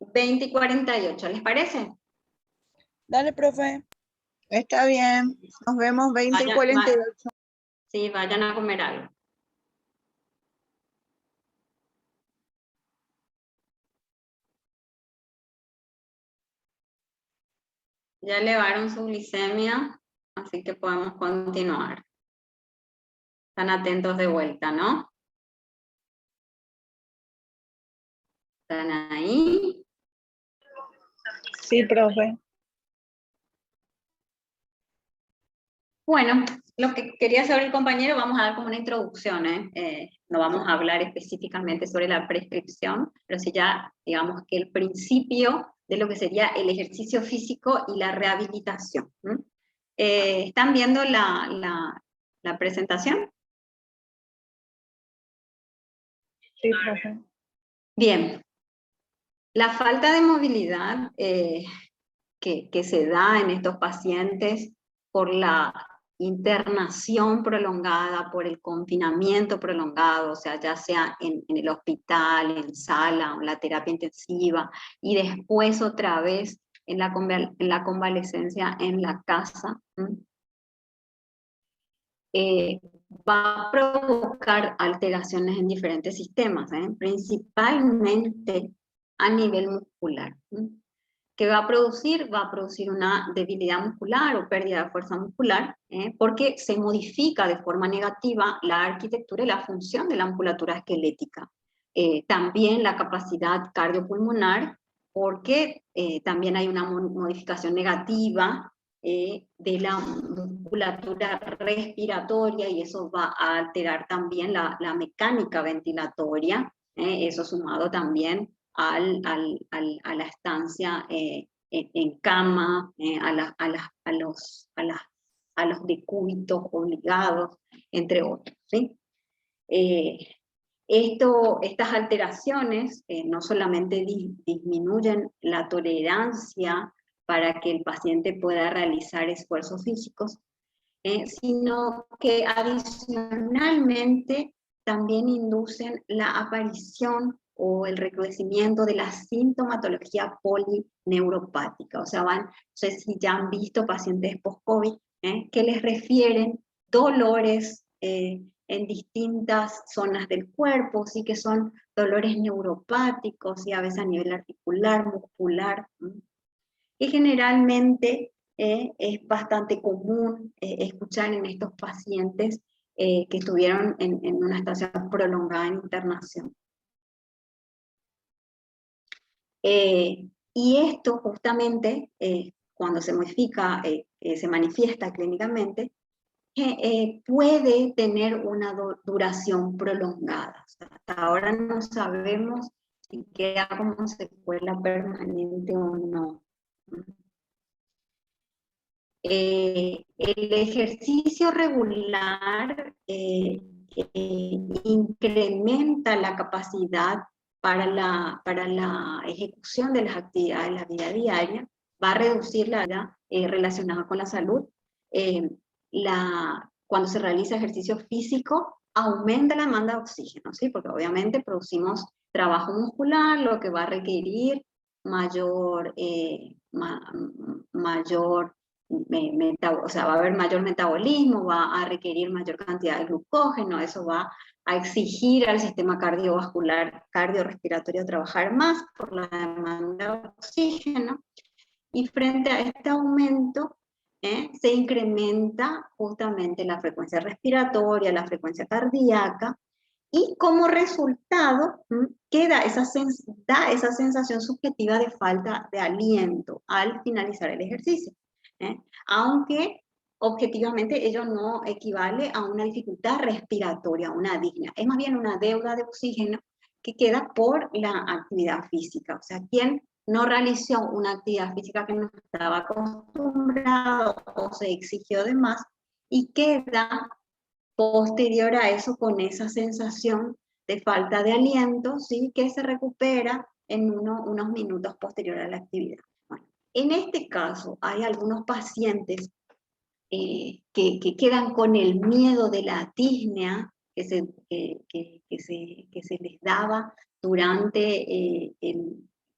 20 y 48, ¿les parece? Dale, profe. Está bien. Nos vemos 20 y 48. Sí, vayan a comer algo. Ya elevaron su glicemia, así que podemos continuar. Están atentos de vuelta, ¿no? ¿Están ahí? Sí, profe. Bueno, lo que quería saber el compañero, vamos a dar como una introducción, no vamos a hablar específicamente sobre la prescripción, pero sí ya, digamos que el principio de lo que sería el ejercicio físico y la rehabilitación. ¿Están viendo la presentación? Sí, profe. Bien. La falta de movilidad que se da en estos pacientes por la internación prolongada, por el confinamiento prolongado, o sea, ya sea en el hospital, en sala, en la terapia intensiva, y después otra vez en la convalescencia en la casa, va a provocar alteraciones en diferentes sistemas, principalmente a nivel muscular. ¿Qué va a producir? Va a producir una debilidad muscular o pérdida de fuerza muscular, porque se modifica de forma negativa la arquitectura y la función de la musculatura esquelética. También la capacidad cardiopulmonar, porque también hay una modificación negativa de la musculatura respiratoria y eso va a alterar también la mecánica ventilatoria, eso sumado también a la estancia en cama, a los decúbitos obligados, entre otros, ¿sí? Estas alteraciones no solamente disminuyen la tolerancia para que el paciente pueda realizar esfuerzos físicos, sino que adicionalmente también inducen la aparición o el recrudecimiento de la sintomatología polineuropática. O sea, no sé si ya han visto pacientes post-COVID que les refieren dolores en distintas zonas del cuerpo, sí que son dolores neuropáticos y a veces a nivel articular, muscular, y generalmente es bastante común escuchar en estos pacientes que estuvieron en una estación prolongada en internación. Y esto justamente, cuando se modifica, se manifiesta clínicamente, puede tener una duración prolongada. O sea, hasta ahora no sabemos si queda como secuela permanente o no. El ejercicio regular incrementa la capacidad para la ejecución de las actividades de la vida diaria, va a reducir la edad relacionada con la salud. Cuando se realiza ejercicio físico, aumenta la demanda de oxígeno, ¿sí? Porque obviamente producimos trabajo muscular, lo que va a requerir mayor o sea, va a haber mayor metabolismo, va a requerir mayor cantidad de glucógeno, eso va a exigir al sistema cardiovascular, cardiorrespiratorio trabajar más por la demanda de oxígeno, y frente a este aumento se incrementa justamente la frecuencia respiratoria, la frecuencia cardíaca, y como resultado da esa sensación subjetiva de falta de aliento al finalizar el ejercicio. Aunque objetivamente ello no equivale a una dificultad respiratoria, una disnea. Es más bien una deuda de oxígeno que queda por la actividad física. O sea, quien no realizó una actividad física que no estaba acostumbrado o se exigió de más y queda posterior a eso con esa sensación de falta de aliento, ¿sí? Que se recupera en unos minutos posterior a la actividad. Bueno, en este caso hay algunos pacientes que quedan con el miedo de la disnea que se les daba durante,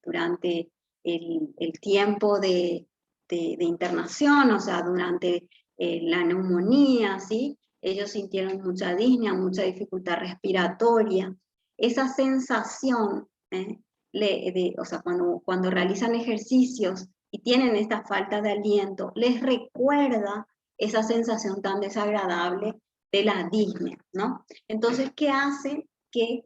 durante el tiempo de internación, o sea, durante la neumonía, ¿sí? Ellos sintieron mucha disnea, mucha dificultad respiratoria. Esa sensación, o sea, cuando realizan ejercicios y tienen esta falta de aliento, les recuerda esa sensación tan desagradable de la disnea, ¿no? Entonces, ¿qué hace? Que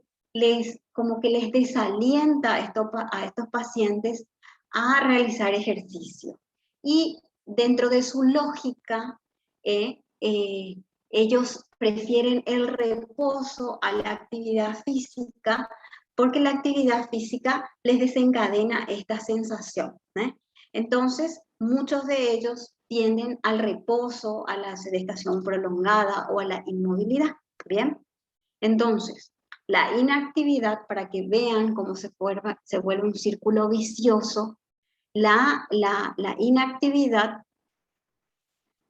como que les desalienta a estos pacientes a realizar ejercicio. Y dentro de su lógica, ellos prefieren el reposo a la actividad física porque la actividad física les desencadena esta sensación, ¿eh? Entonces, muchos de ellos tienden al reposo, a la sedestación prolongada o a la inmovilidad, ¿bien? Entonces, la inactividad, para que vean cómo se vuelve un círculo vicioso, la inactividad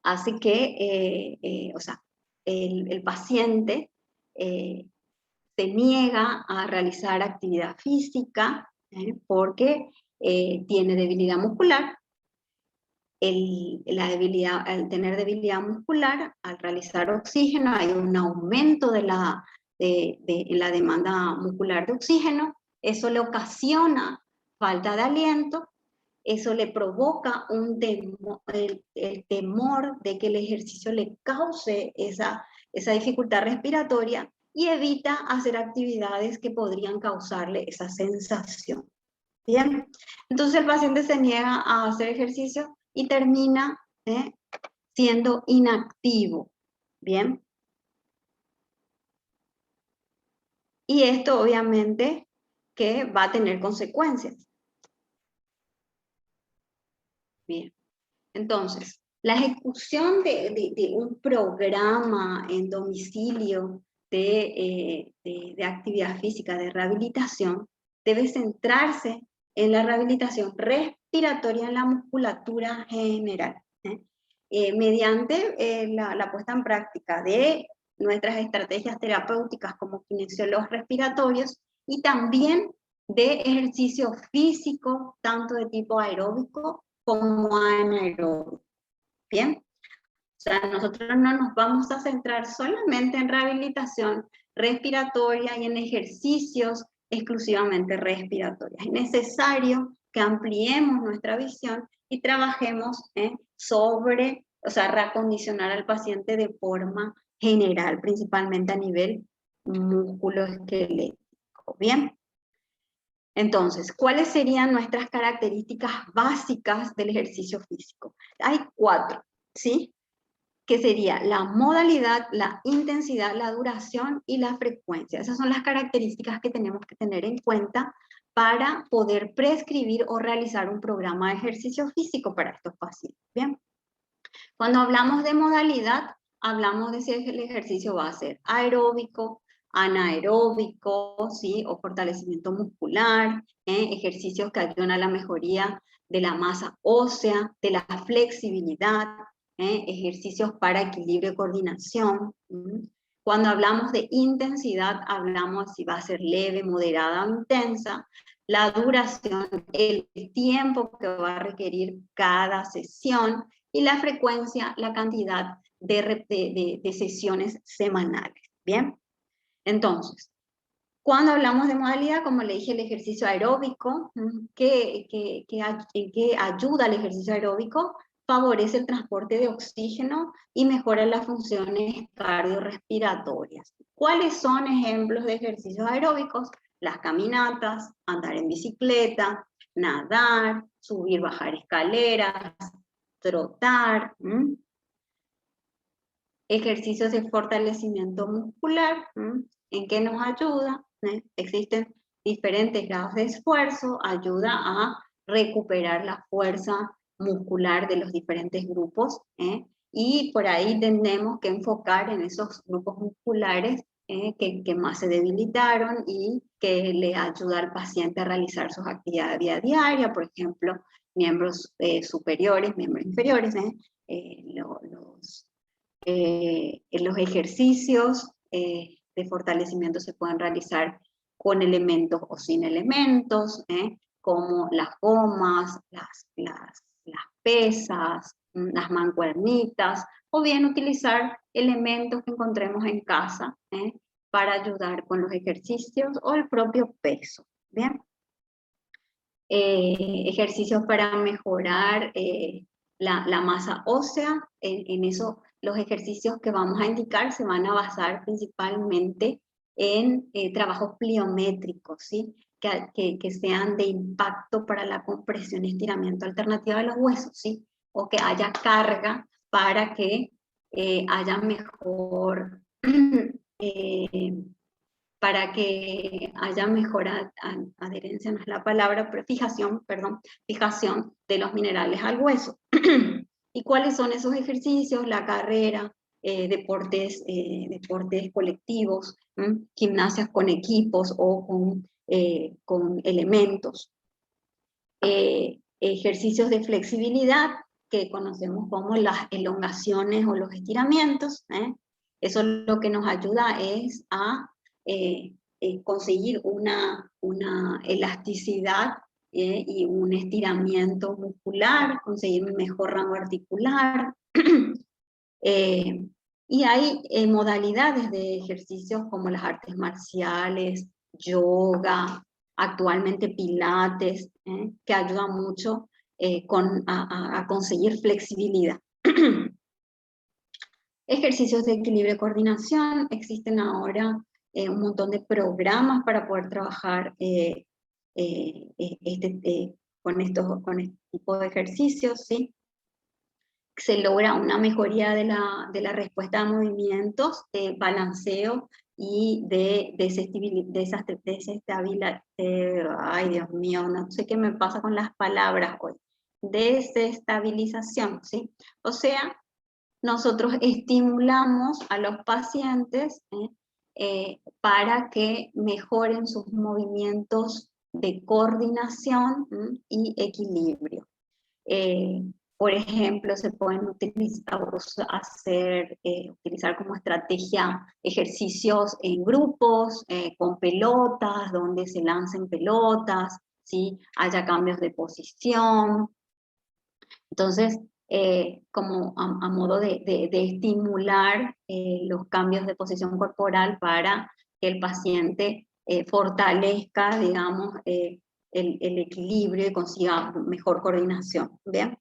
hace que, o sea, el paciente se niega a realizar actividad física porque tiene debilidad muscular. Al tener debilidad muscular, al realizar oxígeno, hay un aumento en la demanda muscular de oxígeno, eso le ocasiona falta de aliento, eso le provoca el temor de que el ejercicio le cause esa dificultad respiratoria y evita hacer actividades que podrían causarle esa sensación. Bien, entonces el paciente se niega a hacer ejercicio y termina siendo inactivo. Bien. Y esto obviamente que va a tener consecuencias. Bien. Entonces, la ejecución de un programa en domicilio de actividad física, de rehabilitación, debe centrarse en la rehabilitación respiratoria en la musculatura general, mediante la puesta en práctica de nuestras estrategias terapéuticas como kinesiólogos respiratorios y también de ejercicio físico, tanto de tipo aeróbico como anaeróbico. Bien, o sea, nosotros no nos vamos a centrar solamente en rehabilitación respiratoria y en ejercicios exclusivamente respiratorios. Es necesario que ampliemos nuestra visión y trabajemos sobre, o sea, reacondicionar al paciente de forma general, principalmente a nivel músculo-esquelético. Bien. Entonces, ¿cuáles serían nuestras características básicas del ejercicio físico? Hay 4, ¿sí? Que sería la modalidad, la intensidad, la duración y la frecuencia. Esas son las características que tenemos que tener en cuenta para poder prescribir o realizar un programa de ejercicio físico para estos pacientes. Bien. Cuando hablamos de modalidad, hablamos de si el ejercicio va a ser aeróbico, anaeróbico, ¿sí? O fortalecimiento muscular, ejercicios que ayudan a la mejoría de la masa ósea, de la flexibilidad, ejercicios para equilibrio y coordinación. Cuando hablamos de intensidad, hablamos si va a ser leve, moderada o intensa, la duración, el tiempo que va a requerir cada sesión y la frecuencia, la cantidad de sesiones semanales. Bien. Entonces, cuando hablamos de modalidad, como le dije, el ejercicio aeróbico, ¿en qué ayuda el ejercicio aeróbico? Favorece el transporte de oxígeno y mejora las funciones cardiorrespiratorias. ¿Cuáles son ejemplos de ejercicios aeróbicos? Las caminatas, andar en bicicleta, nadar, subir, bajar escaleras, trotar. ejercicios de fortalecimiento muscular. ¿En qué nos ayuda? Existen diferentes grados de esfuerzo, ayuda a recuperar la fuerza muscular de los diferentes grupos, y por ahí tenemos que enfocar en esos grupos musculares que más se debilitaron y que le ayuda al paciente a realizar sus actividades diarias, por ejemplo, miembros superiores, miembros inferiores, los ejercicios de fortalecimiento se pueden realizar con elementos o sin elementos, como las gomas, las pesas, las mancuernitas, o bien utilizar elementos que encontremos en casa para ayudar con los ejercicios o el propio peso. Bien. Ejercicios para mejorar la masa ósea. En eso, los ejercicios que vamos a indicar se van a basar principalmente en trabajos pliométricos, ¿sí? Que sean de impacto para la compresión y estiramiento alternativa de los huesos, ¿sí? O que haya carga para que haya mejor para que haya mejor adherencia, no es la palabra, pero fijación de los minerales al hueso. ¿Y cuáles son esos ejercicios? La carrera, deportes colectivos, gimnasias con equipos o con elementos. Ejercicios de flexibilidad, que conocemos como las elongaciones o los estiramientos. Eso lo que nos ayuda es a conseguir una elasticidad y un estiramiento muscular, conseguir un mejor rango articular. Y hay modalidades de ejercicios como las artes marciales, yoga, actualmente pilates, que ayudan mucho a conseguir flexibilidad. Ejercicios de equilibrio y coordinación. Existen ahora un montón de programas para poder trabajar con este tipo de ejercicios, ¿sí? Se logra una mejoría de la respuesta a movimientos, de balanceo y de desestabilidad. Ay, Dios mío, no sé qué me pasa con las palabras hoy. Desestabilización, ¿sí? O sea, nosotros estimulamos a los pacientes para que mejoren sus movimientos de coordinación y equilibrio. Por ejemplo, se pueden utilizar como estrategia ejercicios en grupos, con pelotas, donde se lancen pelotas, ¿sí? Haya cambios de posición. Entonces, como a modo de estimular los cambios de posición corporal para que el paciente fortalezca, digamos, el equilibrio y consiga mejor coordinación. ¿Bien?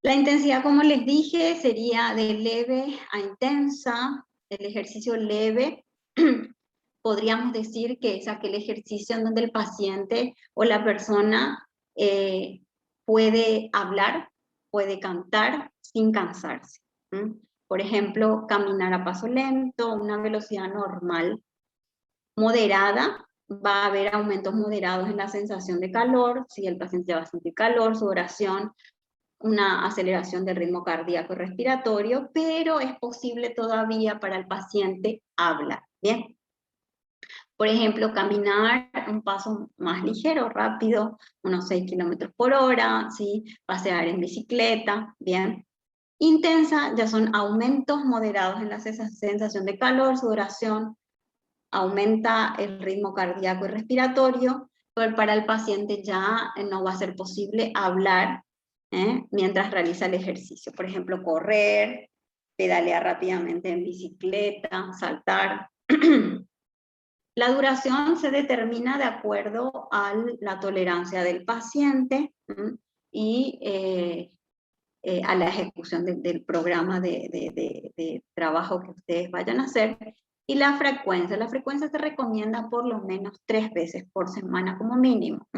La intensidad, como les dije, sería de leve a intensa. El ejercicio leve, podríamos decir que es aquel ejercicio en donde el paciente o la persona puede hablar, puede cantar sin cansarse. Por ejemplo, caminar a paso lento, una velocidad normal. Moderada, va a haber aumentos moderados en la sensación de calor, si el paciente va a sentir calor, sudoración, una aceleración del ritmo cardíaco y respiratorio, pero es posible todavía para el paciente hablar. Bien. Por ejemplo, caminar un paso más ligero, rápido, unos 6 kilómetros por hora, ¿sí? Pasear en bicicleta, bien. Intensa, ya son aumentos moderados en la sensación de calor, sudoración, aumenta el ritmo cardíaco y respiratorio, pero para el paciente ya no va a ser posible hablar mientras realiza el ejercicio. Por ejemplo, correr, pedalear rápidamente en bicicleta, saltar. La duración se determina de acuerdo a la tolerancia del paciente y a la ejecución del programa de trabajo que ustedes vayan a hacer. Y la frecuencia se recomienda por lo menos 3 veces por semana como mínimo,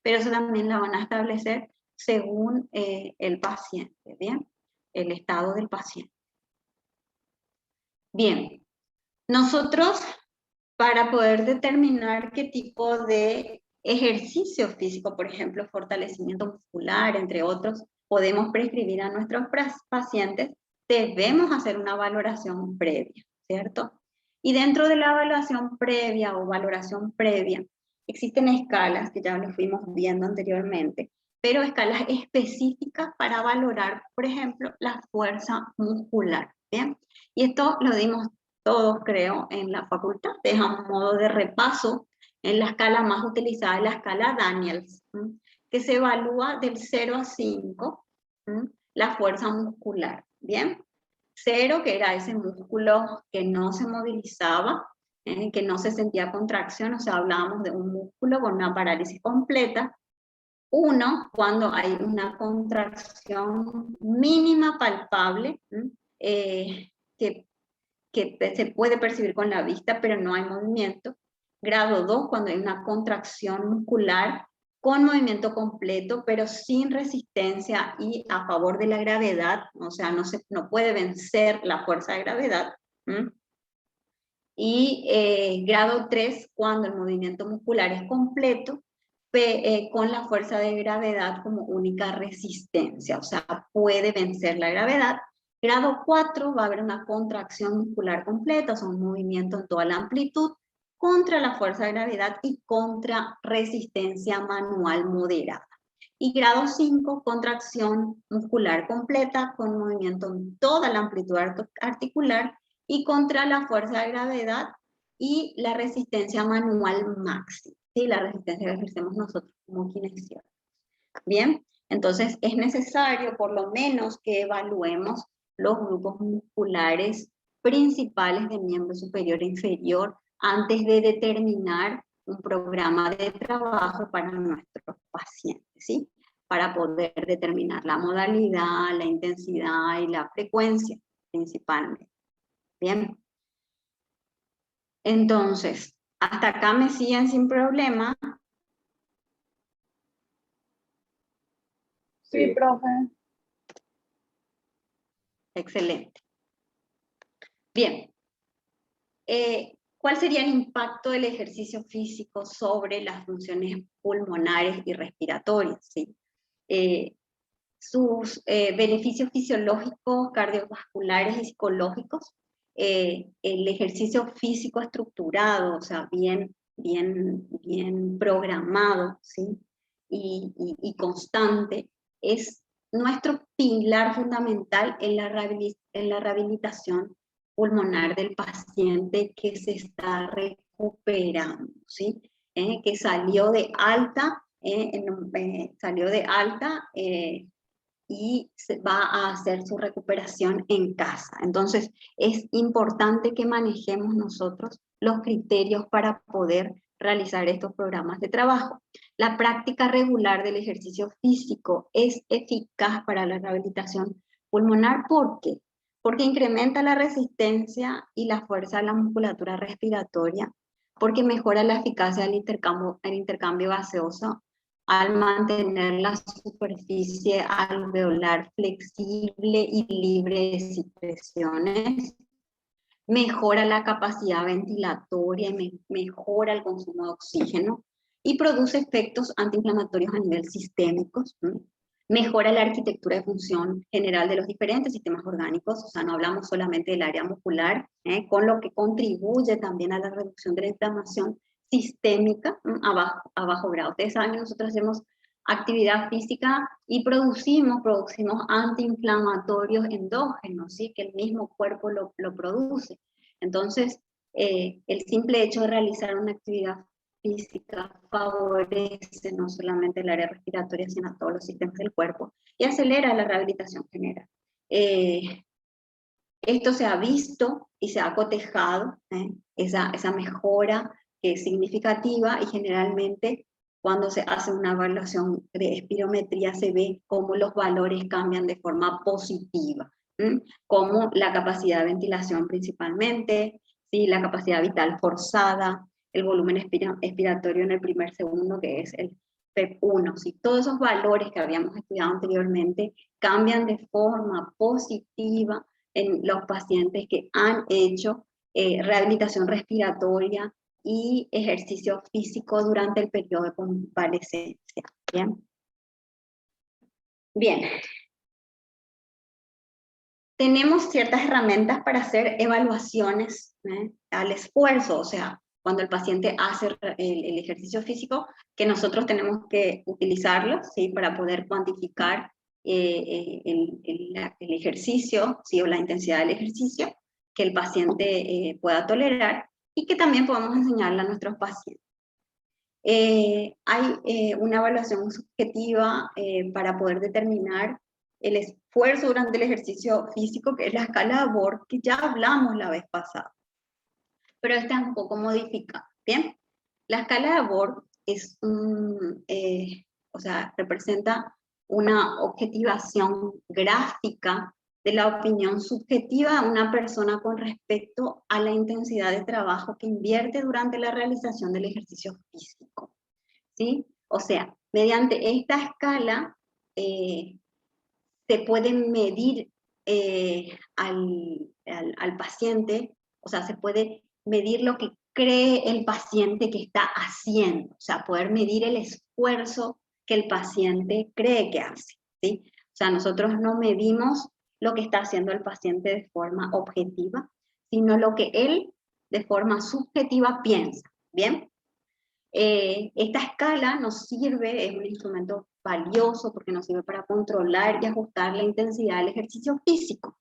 pero eso también la van a establecer según el paciente, ¿bien? El estado del paciente. Bien, nosotros para poder determinar qué tipo de ejercicio físico, por ejemplo, fortalecimiento muscular, entre otros, podemos prescribir a nuestros pacientes, debemos hacer una valoración previa, ¿cierto? Y dentro de la evaluación previa o valoración previa, existen escalas que ya lo fuimos viendo anteriormente, pero escalas específicas para valorar, por ejemplo, la fuerza muscular, ¿bien? Y esto lo dimos todos, creo, en la facultad, es a modo de repaso en la escala más utilizada, la escala Daniels, que se evalúa del 0 a 5, la fuerza muscular, ¿bien? 0, que era ese músculo que no se movilizaba, que no se sentía contracción, o sea, hablábamos de un músculo con una parálisis completa. 1, cuando hay una contracción mínima palpable, que se puede percibir con la vista, pero no hay movimiento. Grado 2, cuando hay una contracción muscular con movimiento completo, pero sin resistencia y a favor de la gravedad, o sea, no puede vencer la fuerza de gravedad. Y grado 3, cuando el movimiento muscular es completo, con la fuerza de gravedad como única resistencia, o sea, puede vencer la gravedad. Grado 4 va a haber una contracción muscular completa, o sea, un movimiento en toda la amplitud, contra la fuerza de gravedad y contra resistencia manual moderada. Y grado 5, contracción muscular completa con movimiento en toda la amplitud articular y contra la fuerza de gravedad y la resistencia manual máxima, ¿sí? La resistencia que ejercemos nosotros como kinesiólogos. Bien, entonces es necesario por lo menos que evaluemos los grupos musculares principales de miembro superior e inferior antes de determinar un programa de trabajo para nuestros pacientes, ¿sí? Para poder determinar la modalidad, la intensidad y la frecuencia principalmente. Bien. Entonces, hasta acá me siguen sin problema. Sí, profe. Excelente. Bien. ¿Cuál sería el impacto del ejercicio físico sobre las funciones pulmonares y respiratorias? ¿Sí? Sus beneficios fisiológicos, cardiovasculares y psicológicos. El ejercicio físico estructurado, o sea, bien programado, ¿sí? y constante, es nuestro pilar fundamental en la rehabilitación pulmonar del paciente que se está recuperando, ¿sí? Que salió de alta, y va a hacer su recuperación en casa. Entonces, es importante que manejemos nosotros los criterios para poder realizar estos programas de trabajo. La práctica regular del ejercicio físico es eficaz para la rehabilitación pulmonar. ¿Por qué? Porque incrementa la resistencia y la fuerza de la musculatura respiratoria, porque mejora la eficacia del intercambio gaseoso al mantener la superficie alveolar flexible y libre de secreciones, mejora la capacidad ventilatoria, mejora el consumo de oxígeno y produce efectos antiinflamatorios a nivel sistémico, mejora la arquitectura de función general de los diferentes sistemas orgánicos, o sea, no hablamos solamente del área muscular, con lo que contribuye también a la reducción de la inflamación sistémica a bajo grado. Ustedes saben que nosotros hacemos actividad física y producimos antiinflamatorios endógenos, ¿sí? Que el mismo cuerpo lo produce. Entonces, el simple hecho de realizar una actividad física favorece no solamente el área respiratoria, sino a todos los sistemas del cuerpo y acelera la rehabilitación general. Esto se ha visto y se ha cotejado, esa mejora que es significativa, y generalmente cuando se hace una evaluación de espirometría se ve cómo los valores cambian de forma positiva, como la capacidad de ventilación principalmente, ¿sí? La capacidad vital forzada, el volumen expiratorio en el primer segundo, que es el PEP1, ¿sí? Todos esos valores que habíamos estudiado anteriormente cambian de forma positiva en los pacientes que han hecho rehabilitación respiratoria y ejercicio físico durante el periodo de convalecencia. Bien. Bien. Tenemos ciertas herramientas para hacer evaluaciones al esfuerzo, o sea, cuando el paciente hace el ejercicio físico, que nosotros tenemos que utilizarlo, ¿sí? Para poder cuantificar el ejercicio, ¿sí? O la intensidad del ejercicio que el paciente pueda tolerar y que también podamos enseñarle a nuestros pacientes. Hay una evaluación subjetiva para poder determinar el esfuerzo durante el ejercicio físico, que es la escala de Borg, que ya hablamos la vez pasada. Pero esta es un poco modificada, ¿bien? La escala de Borg es o sea, representa una objetivación gráfica de la opinión subjetiva de una persona con respecto a la intensidad de trabajo que invierte durante la realización del ejercicio físico, ¿sí? O sea, mediante esta escala se puede medir al paciente, o sea, se puede medir lo que cree el paciente que está haciendo, o sea, poder medir el esfuerzo que el paciente cree que hace, ¿sí? O sea, nosotros no medimos lo que está haciendo el paciente de forma objetiva, sino lo que él de forma subjetiva piensa, ¿bien? Esta escala nos sirve, es un instrumento valioso porque nos sirve para controlar y ajustar la intensidad del ejercicio físico,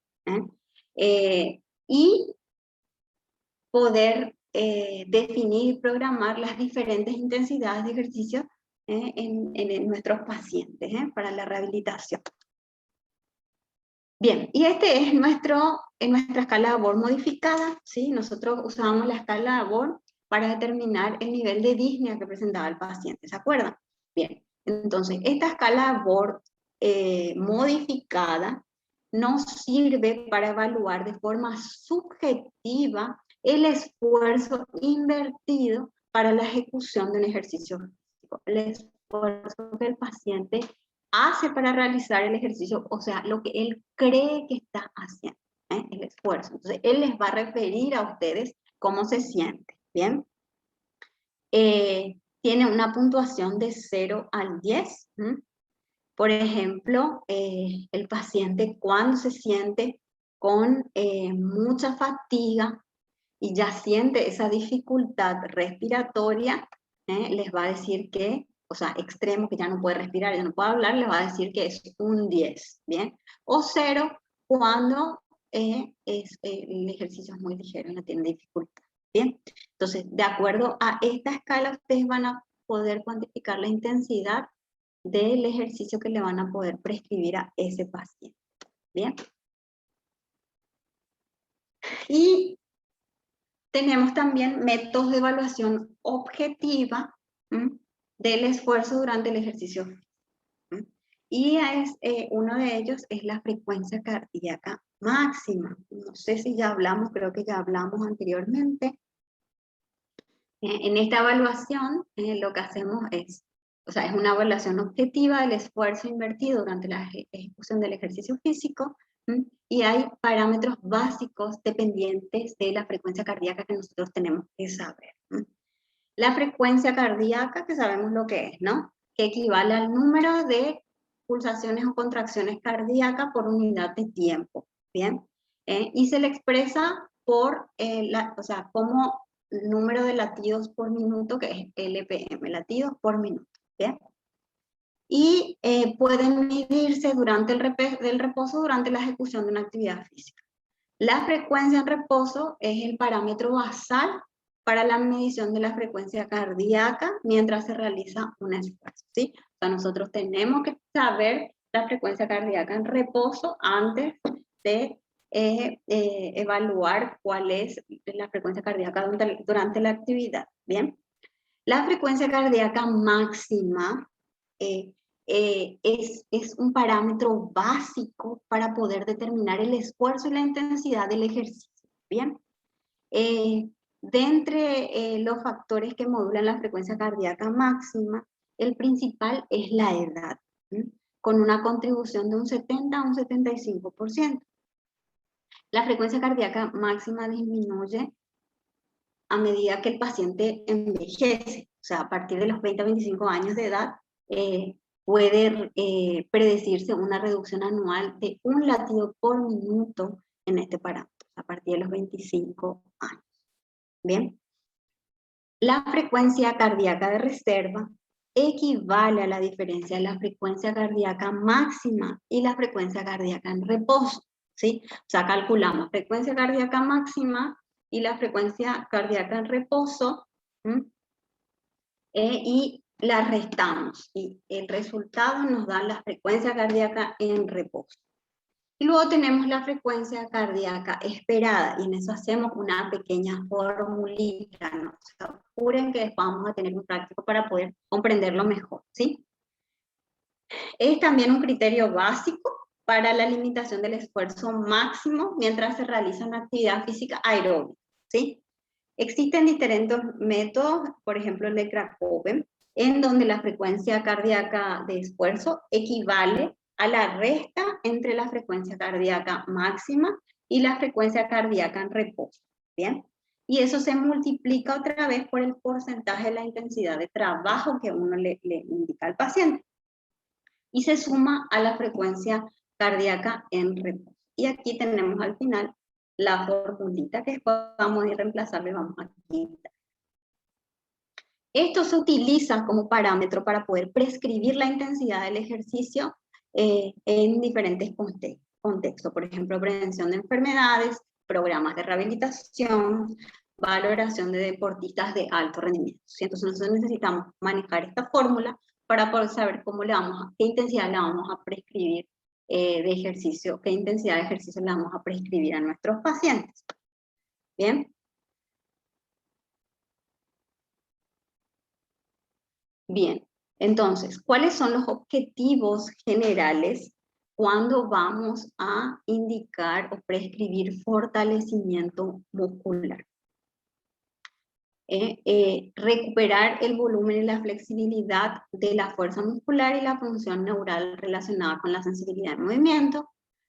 y poder definir y programar las diferentes intensidades de ejercicio en nuestros pacientes para la rehabilitación. Bien, y este es nuestra escala de Borg modificada, ¿sí? Nosotros usábamos la escala de Borg para determinar el nivel de disnea que presentaba el paciente, ¿se acuerdan? Bien, entonces esta escala de Borg modificada nos sirve para evaluar de forma subjetiva el esfuerzo invertido para la ejecución de un ejercicio físico, el esfuerzo que el paciente hace para realizar el ejercicio, o sea, lo que él cree que está haciendo, el esfuerzo. Entonces, él les va a referir a ustedes cómo se siente, ¿bien? Tiene una puntuación de 0 al 10. Por ejemplo, el paciente cuando se siente con mucha fatiga y ya siente esa dificultad respiratoria, les va a decir que, o sea, extremo, que ya no puede respirar, ya no puede hablar, les va a decir que es un 10, ¿bien? O 0 cuando el ejercicio es muy ligero y no tiene dificultad, ¿bien? Entonces, de acuerdo a esta escala, ustedes van a poder cuantificar la intensidad del ejercicio que le van a poder prescribir a ese paciente, ¿bien? Y tenemos también métodos de evaluación objetiva del esfuerzo durante el ejercicio físico. Y uno de ellos es la frecuencia cardíaca máxima. No sé si ya hablamos, creo que ya hablamos anteriormente. En esta evaluación lo que hacemos es, o sea, es una evaluación objetiva del esfuerzo invertido durante la ejecución del ejercicio físico, y hay parámetros básicos dependientes de la frecuencia cardíaca que nosotros tenemos que saber. La frecuencia cardíaca, que sabemos lo que es, ¿no? Que equivale al número de pulsaciones o contracciones cardíacas por unidad de tiempo, ¿bien? Y se le expresa por, o sea, como número de latidos por minuto, que es LPM, latidos por minuto, ¿bien? Y pueden medirse durante el reposo, durante la ejecución de una actividad física. La frecuencia en reposo es el parámetro basal para la medición de la frecuencia cardíaca mientras se realiza un esfuerzo, ¿sí? O sea, nosotros tenemos que saber la frecuencia cardíaca en reposo antes de evaluar cuál es la frecuencia cardíaca durante la actividad, ¿bien? La frecuencia cardíaca máxima es un parámetro básico para poder determinar el esfuerzo y la intensidad del ejercicio, ¿bien? De entre los factores que modulan la frecuencia cardíaca máxima, el principal es la edad, con una contribución de un 70 a un 75%. La frecuencia cardíaca máxima disminuye a medida que el paciente envejece, o sea, a partir de los 20 a 25 años de edad, puede predecirse una reducción anual de 1 latido por minuto en este parámetro, a partir de los 25 años. Bien. La frecuencia cardíaca de reserva equivale a la diferencia de la frecuencia cardíaca máxima y la frecuencia cardíaca en reposo, ¿sí? O sea, calculamos frecuencia cardíaca máxima y la frecuencia cardíaca en reposo, y la restamos, y el resultado nos da la frecuencia cardíaca en reposo. Y luego tenemos la frecuencia cardíaca esperada, y en eso hacemos una pequeña formulita, no se apuren que después vamos a tener un práctico para poder comprenderlo mejor, ¿sí? Es también un criterio básico para la limitación del esfuerzo máximo mientras se realiza una actividad física aeróbica, ¿sí? Existen diferentes métodos, por ejemplo el de Krakoven, en donde la frecuencia cardíaca de esfuerzo equivale a la resta entre la frecuencia cardíaca máxima y la frecuencia cardíaca en reposo, ¿bien? Y eso se multiplica otra vez por el porcentaje de la intensidad de trabajo que uno le indica al paciente. Y se suma a la frecuencia cardíaca en reposo. Y aquí tenemos al final la formulita que después vamos a ir reemplazando y vamos a quitar. Esto se utiliza como parámetro para poder prescribir la intensidad del ejercicio en diferentes contextos. Por ejemplo, prevención de enfermedades, programas de rehabilitación, valoración de deportistas de alto rendimiento. Entonces nosotros necesitamos manejar esta fórmula para poder saber qué intensidad le vamos a prescribir de ejercicio, qué intensidad de ejercicio le vamos a prescribir a nuestros pacientes. ¿Bien? Bien, entonces, ¿cuáles son los objetivos generales cuando vamos a indicar o prescribir fortalecimiento muscular? Recuperar el volumen y la flexibilidad de la fuerza muscular y la función neural relacionada con la sensibilidad de movimiento,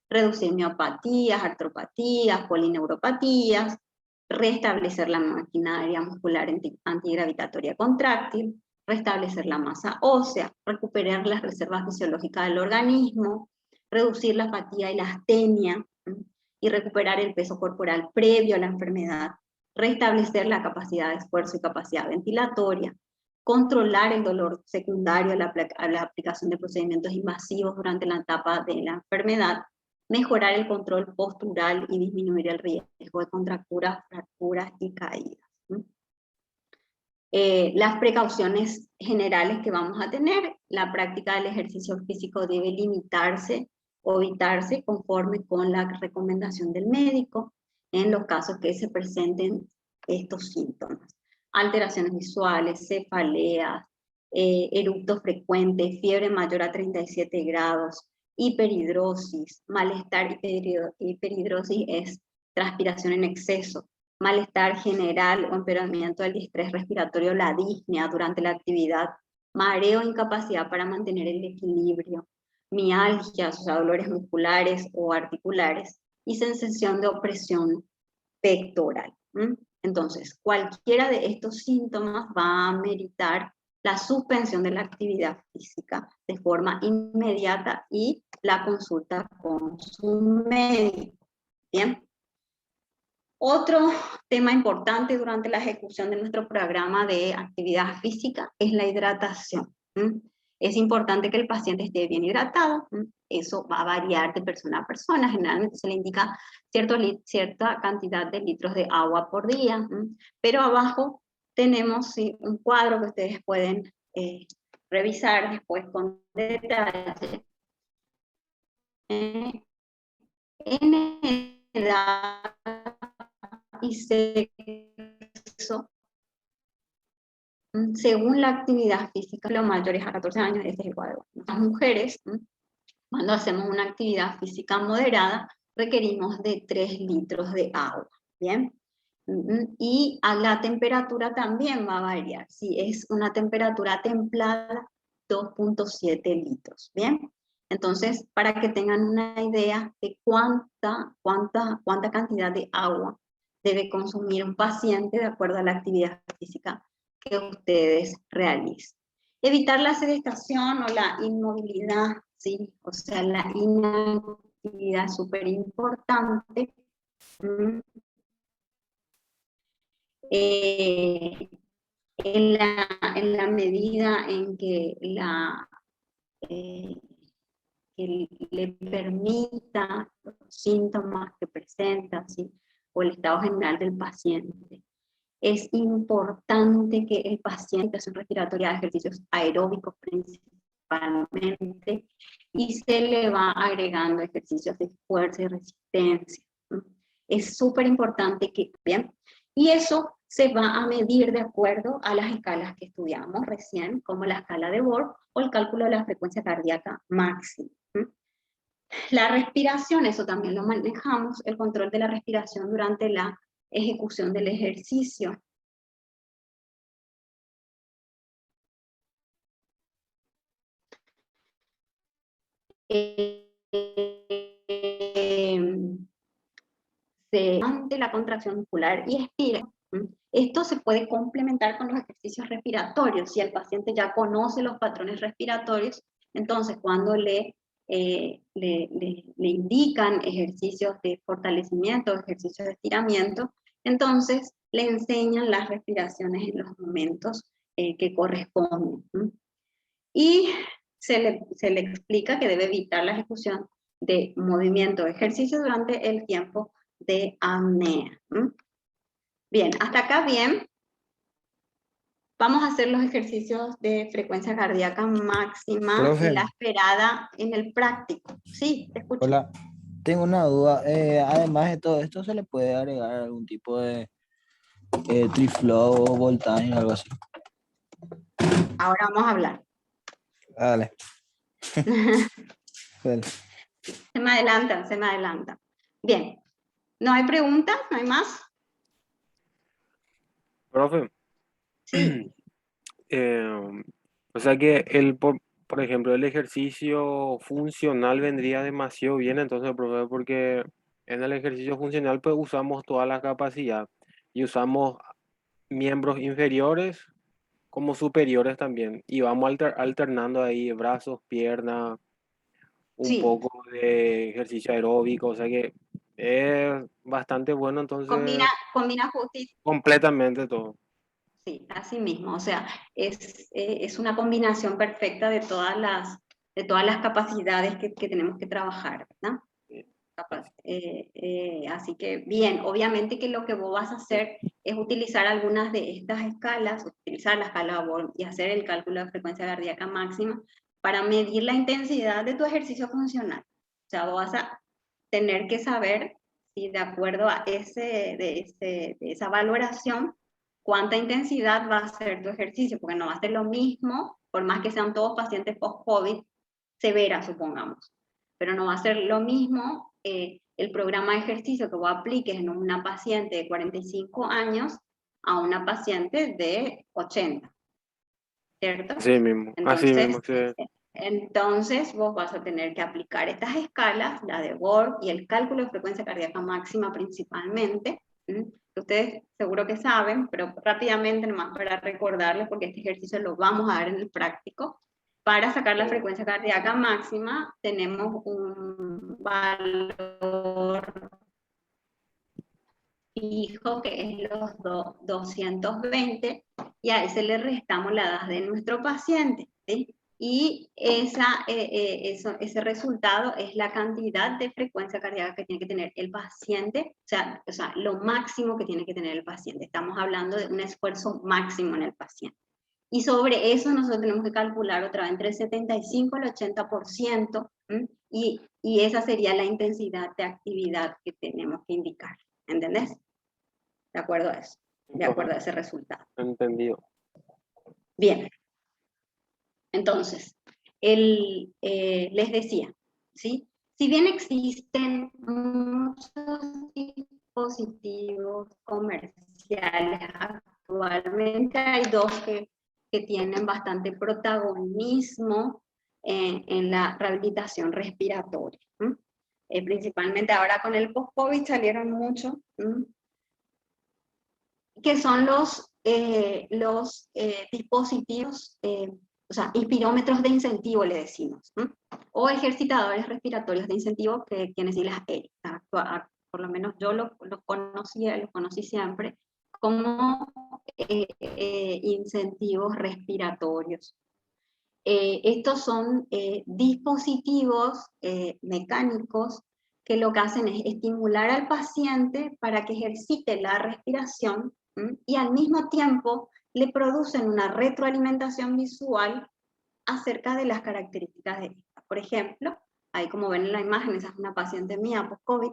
reducir miopatías, artropatías, polineuropatías, restablecer la maquinaria muscular antigravitatoria contráctil, restablecer la masa ósea, recuperar las reservas fisiológicas del organismo, reducir la fatiga y la astenia, y recuperar el peso corporal previo a la enfermedad, restablecer la capacidad de esfuerzo y capacidad ventilatoria, controlar el dolor secundario a la aplicación de procedimientos invasivos durante la etapa de la enfermedad, mejorar el control postural y disminuir el riesgo de contracturas, fracturas y caídas. Las precauciones generales que vamos a tener: la práctica del ejercicio físico debe limitarse o evitarse conforme con la recomendación del médico en los casos que se presenten estos síntomas: alteraciones visuales, cefaleas, eructos frecuentes, fiebre mayor a 37 grados, hiperhidrosis. Malestar, hiperhidrosis es transpiración en exceso, malestar general o empeoramiento del distrés respiratorio, la disnea durante la actividad, mareo e incapacidad para mantener el equilibrio, mialgias, o sea, dolores musculares o articulares, y sensación de opresión pectoral. Entonces, cualquiera de estos síntomas va a meritar la suspensión de la actividad física de forma inmediata y la consulta con su médico. Bien. Otro tema importante durante la ejecución de nuestro programa de actividad física es la hidratación. Es importante que el paciente esté bien hidratado. Eso va a variar de persona a persona. Generalmente se le indica cierta cantidad de litros de agua por día. Pero abajo tenemos un cuadro que ustedes pueden revisar después con detalle. En edad y sexo, según la actividad física, los mayores a 14 años, este es el cuadro. Las mujeres, cuando hacemos una actividad física moderada, requerimos de 3 litros de agua, ¿bien? Y a la temperatura también va a variar. Si es una temperatura templada, 2.7 litros, ¿bien? Entonces, para que tengan una idea de cuánta cantidad de agua debe consumir un paciente de acuerdo a la actividad física que ustedes realicen. Evitar la sedestación o la inmovilidad, ¿sí? O sea, la inactividad es súper importante. En la medida en que que le permita los síntomas que presenta, ¿sí? O el estado general del paciente. Es importante que el paciente haga respiratoria de ejercicios aeróbicos principalmente y se le va agregando ejercicios de fuerza y resistencia. Es súper importante que, bien, y eso se va a medir de acuerdo a las escalas que estudiamos recién, como la escala de Borg o el cálculo de la frecuencia cardíaca máxima. La respiración, eso también lo manejamos, el control de la respiración durante la ejecución del ejercicio. Ante la contracción muscular y estira. Esto se puede complementar con los ejercicios respiratorios. Si el paciente ya conoce los patrones respiratorios, entonces cuando le indican ejercicios de fortalecimiento, ejercicios de estiramiento, entonces le enseñan las respiraciones en los momentos que corresponden. Y se le explica que debe evitar la ejecución de movimiento de ejercicio durante el tiempo de apnea. Bien, hasta acá bien. Vamos a hacer los ejercicios de frecuencia cardíaca máxima Profe. y la esperada en el práctico. Sí, te escucho. Hola, tengo una duda. Además de todo esto, ¿se le puede agregar algún tipo de triflow o voltaje o algo así? Ahora vamos a hablar. Dale. Dale. Se me adelantan. Bien. ¿No hay preguntas? ¿No hay más? Profe, Sí. o sea que por ejemplo, el ejercicio funcional vendría demasiado bien, entonces, profe, porque en el ejercicio funcional pues usamos toda la capacidad y usamos miembros inferiores como superiores también y vamos alternando ahí brazos, piernas, un Sí. poco de ejercicio aeróbico, o sea que es bastante bueno, entonces Combina justicia. completamente todo. Sí, así mismo, o sea, es una combinación perfecta de todas las capacidades que tenemos que trabajar, ¿verdad? Así que bien, obviamente que lo que vos vas a hacer es utilizar algunas de estas escalas, utilizar la escala Borg y hacer el cálculo de frecuencia cardíaca máxima para medir la intensidad de tu ejercicio funcional. O sea, vos vas a tener que saber si de acuerdo a esa valoración, cuánta intensidad va a ser tu ejercicio, porque no va a ser lo mismo, por más que sean todos pacientes post-COVID severas, supongamos, pero no va a ser lo mismo el programa de ejercicio que vos apliques en una paciente de 45 años a una paciente de 80, ¿cierto? Así mismo, sí. Entonces vos vas a tener que aplicar estas escalas, la de Borg y el cálculo de frecuencia cardíaca máxima principalmente, que ustedes seguro que saben, pero rápidamente nomás para recordarles, porque este ejercicio lo vamos a ver en el práctico. Para sacar la frecuencia cardíaca máxima tenemos un valor fijo que es los 220 y a ese le restamos la edad de nuestro paciente, ¿sí? Y ese resultado es la cantidad de frecuencia cardíaca que tiene que tener el paciente, o sea, lo máximo que tiene que tener el paciente. Estamos hablando de un esfuerzo máximo en el paciente. Y sobre eso nosotros tenemos que calcular otra vez entre el 75 y el 80%, y esa sería la intensidad de actividad que tenemos que indicar. ¿Entendés? De acuerdo a eso, de acuerdo a ese resultado. Entendido. Bien. Entonces, les decía, ¿sí? Si bien existen muchos dispositivos comerciales, actualmente hay dos que tienen bastante protagonismo en la rehabilitación respiratoria. Principalmente ahora con el post-COVID salieron mucho, que son los dispositivos, o sea, inspirómetros de incentivo le decimos, o ejercitadores respiratorios de incentivo, que tienen siglas ERI. Por lo menos yo los conocí siempre como incentivos respiratorios. Estos son dispositivos mecánicos que lo que hacen es estimular al paciente para que ejercite la respiración y al mismo tiempo le producen una retroalimentación visual acerca de las características de esta. Por ejemplo, ahí como ven en la imagen, esa es una paciente mía post-COVID,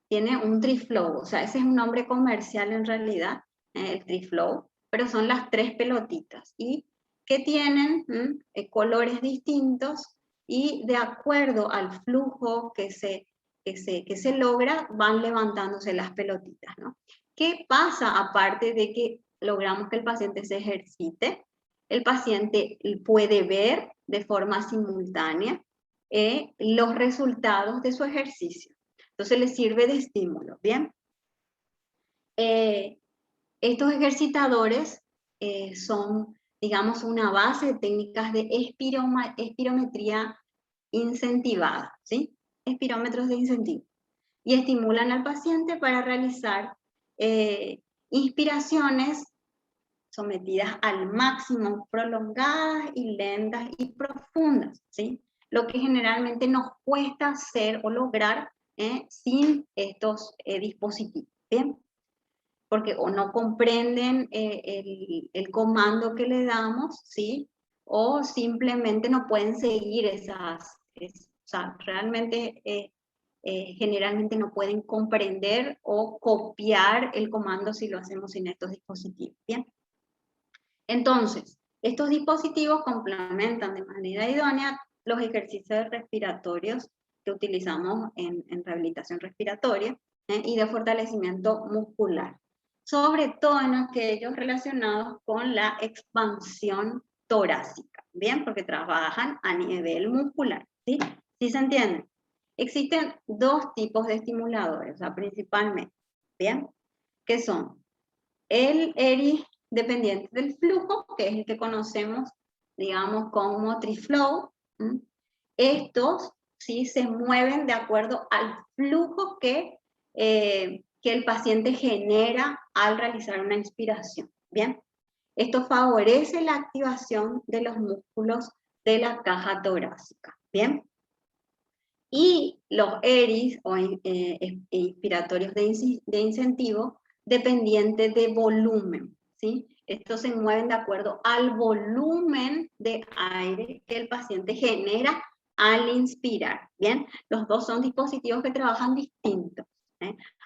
tiene un TriFlow, o sea, ese es un nombre comercial en realidad, el TriFlow, pero son las 3 pelotitas, y que tienen colores distintos, y de acuerdo al flujo que se logra, van levantándose las pelotitas, ¿no? ¿Qué pasa aparte de que logramos que el paciente se ejercite? El paciente puede ver de forma simultánea los resultados de su ejercicio. Entonces le sirve de estímulo, ¿bien? Estos ejercitadores son, digamos, una base de técnicas de espirometría incentivada, ¿sí? Espirómetros de incentivo. Y estimulan al paciente para realizar inspiraciones sometidas al máximo, prolongadas y lentas y profundas, ¿sí? Lo que generalmente nos cuesta hacer o lograr sin estos dispositivos, ¿bien? Porque o no comprenden el comando que le damos, ¿sí? O simplemente no pueden seguir o sea, realmente generalmente no pueden comprender o copiar el comando si lo hacemos sin estos dispositivos, ¿bien? Entonces, estos dispositivos complementan de manera idónea los ejercicios respiratorios que utilizamos en rehabilitación respiratoria y de fortalecimiento muscular, sobre todo en aquellos relacionados con la expansión torácica, ¿bien? Porque trabajan a nivel muscular, ¿sí? ¿Sí se entiende? Existen 2 tipos de estimuladores, o sea, principalmente, ¿bien? Que son el ERI dependiente del flujo, que es el que conocemos, digamos, como TriFlow. Estos sí se mueven de acuerdo al flujo que el paciente genera al realizar una inspiración, ¿bien? Esto favorece la activación de los músculos de la caja torácica, ¿bien? Y los ERIs, o inspiratorios de incentivo, dependientes de volumen, ¿sí? Estos se mueven de acuerdo al volumen de aire que el paciente genera al inspirar, ¿bien? Los dos son dispositivos que trabajan distintos,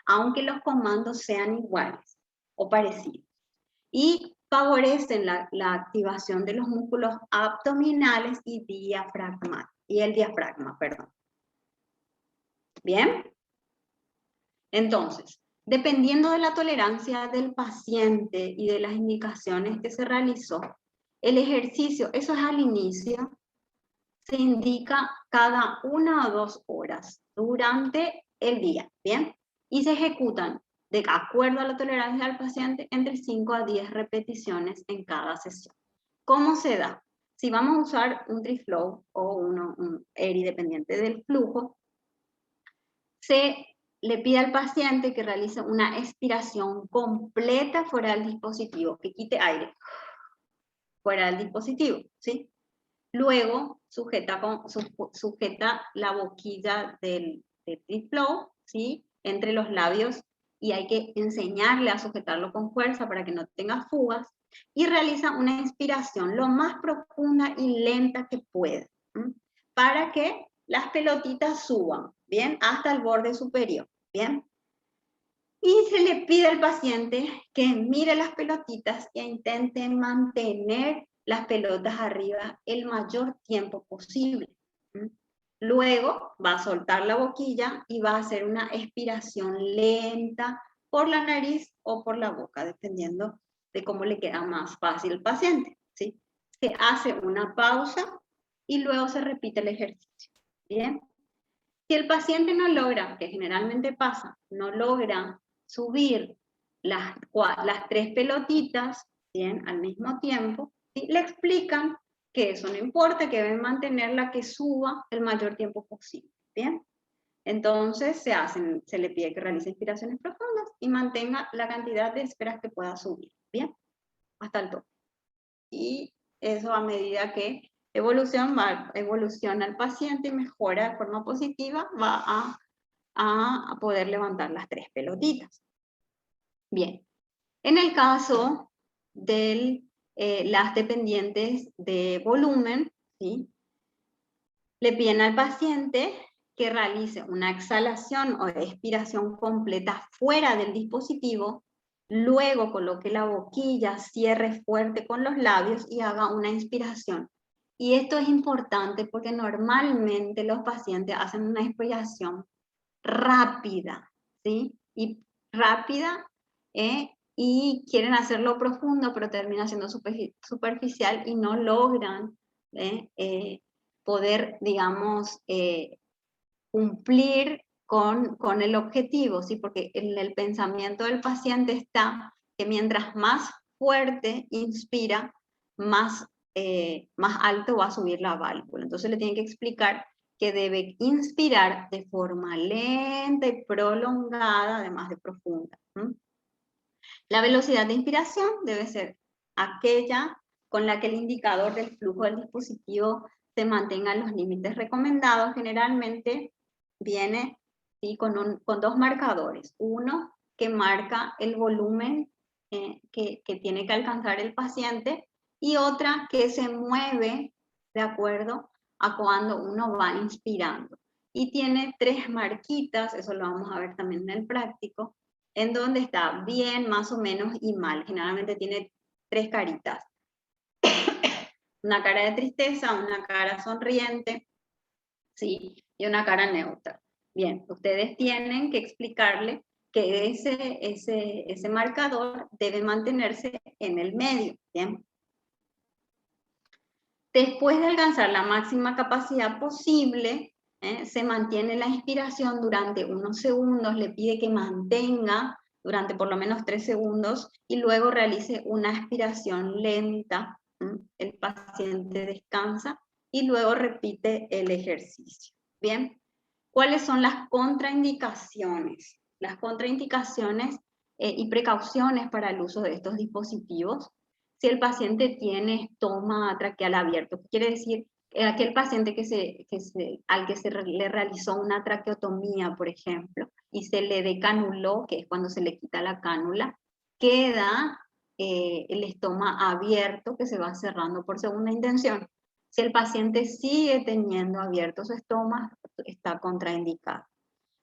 aunque los comandos sean iguales o parecidos. Y favorecen la activación de los músculos abdominales y el diafragma, perdón. ¿Bien? Entonces, dependiendo de la tolerancia del paciente y de las indicaciones que se realizó, el ejercicio, eso es al inicio, se indica cada 1 o 2 horas durante el día, ¿bien? Y se ejecutan, de acuerdo a la tolerancia del paciente, entre 5 a 10 repeticiones en cada sesión. ¿Cómo se da? Si vamos a usar un TriFlow o un ERI dependiente del flujo, se le pide al paciente que realice una expiración completa fuera del dispositivo, que quite aire fuera del dispositivo, ¿sí? Luego sujeta la boquilla del TriFlow, ¿sí? Entre los labios, y hay que enseñarle a sujetarlo con fuerza para que no tenga fugas, y realiza una inspiración lo más profunda y lenta que pueda, para que las pelotitas suban, ¿bien? Hasta el borde superior, ¿bien? Y se le pide al paciente que mire las pelotitas e intente mantener las pelotas arriba el mayor tiempo posible. Luego va a soltar la boquilla y va a hacer una expiración lenta por la nariz o por la boca, dependiendo de cómo le queda más fácil al paciente, ¿sí? Se hace una pausa y luego se repite el ejercicio. Bien. Si el paciente no logra, que generalmente pasa, no logra subir las 3 pelotitas, bien, al mismo tiempo, ¿sí? Le explican que eso no importa, que deben mantener la que suba el mayor tiempo posible. Bien. Entonces se le pide que realice inspiraciones profundas y mantenga la cantidad de esperas que pueda subir. Bien. Hasta el tope. Y eso a medida que evoluciona el paciente y mejora de forma positiva, va a poder levantar las 3 pelotitas. Bien, en el caso de las dependientes de volumen, ¿sí? Le piden al paciente que realice una exhalación o expiración completa fuera del dispositivo, luego coloque la boquilla, cierre fuerte con los labios y haga una inspiración. Y esto es importante porque normalmente los pacientes hacen una inspiración rápida, ¿sí? Y rápida, y quieren hacerlo profundo, pero termina siendo superficial y no logran poder, digamos, cumplir con el objetivo, ¿sí? Porque en el pensamiento del paciente está que mientras más fuerte inspira, más alto va a subir la válvula. Entonces le tienen que explicar que debe inspirar de forma lenta y prolongada, además de profunda. La velocidad de inspiración debe ser aquella con la que el indicador del flujo del dispositivo se mantenga en los límites recomendados. Generalmente viene, ¿sí? con 2 marcadores. Uno que marca el volumen que tiene que alcanzar el paciente, y otra que se mueve de acuerdo a cuando uno va inspirando. Y tiene 3 marquitas, eso lo vamos a ver también en el práctico, en donde está bien, más o menos y mal. Generalmente tiene 3 caritas. Una cara de tristeza, una cara sonriente, ¿sí? Y una cara neutra. Bien, ustedes tienen que explicarle que ese marcador debe mantenerse en el medio. Bien. Después de alcanzar la máxima capacidad posible, se mantiene la inspiración durante unos segundos, le pide que mantenga durante por lo menos 3 segundos y luego realice una expiración lenta. El paciente descansa y luego repite el ejercicio. Bien, ¿cuáles son las contraindicaciones? Las contraindicaciones y precauciones para el uso de estos dispositivos. Si el paciente tiene estoma traqueal abierto, quiere decir aquel paciente al que se le realizó una traqueotomía, por ejemplo, y se le decanuló, que es cuando se le quita la cánula, queda el estoma abierto que se va cerrando por segunda intención. Si el paciente sigue teniendo abierto su estómago, está contraindicado.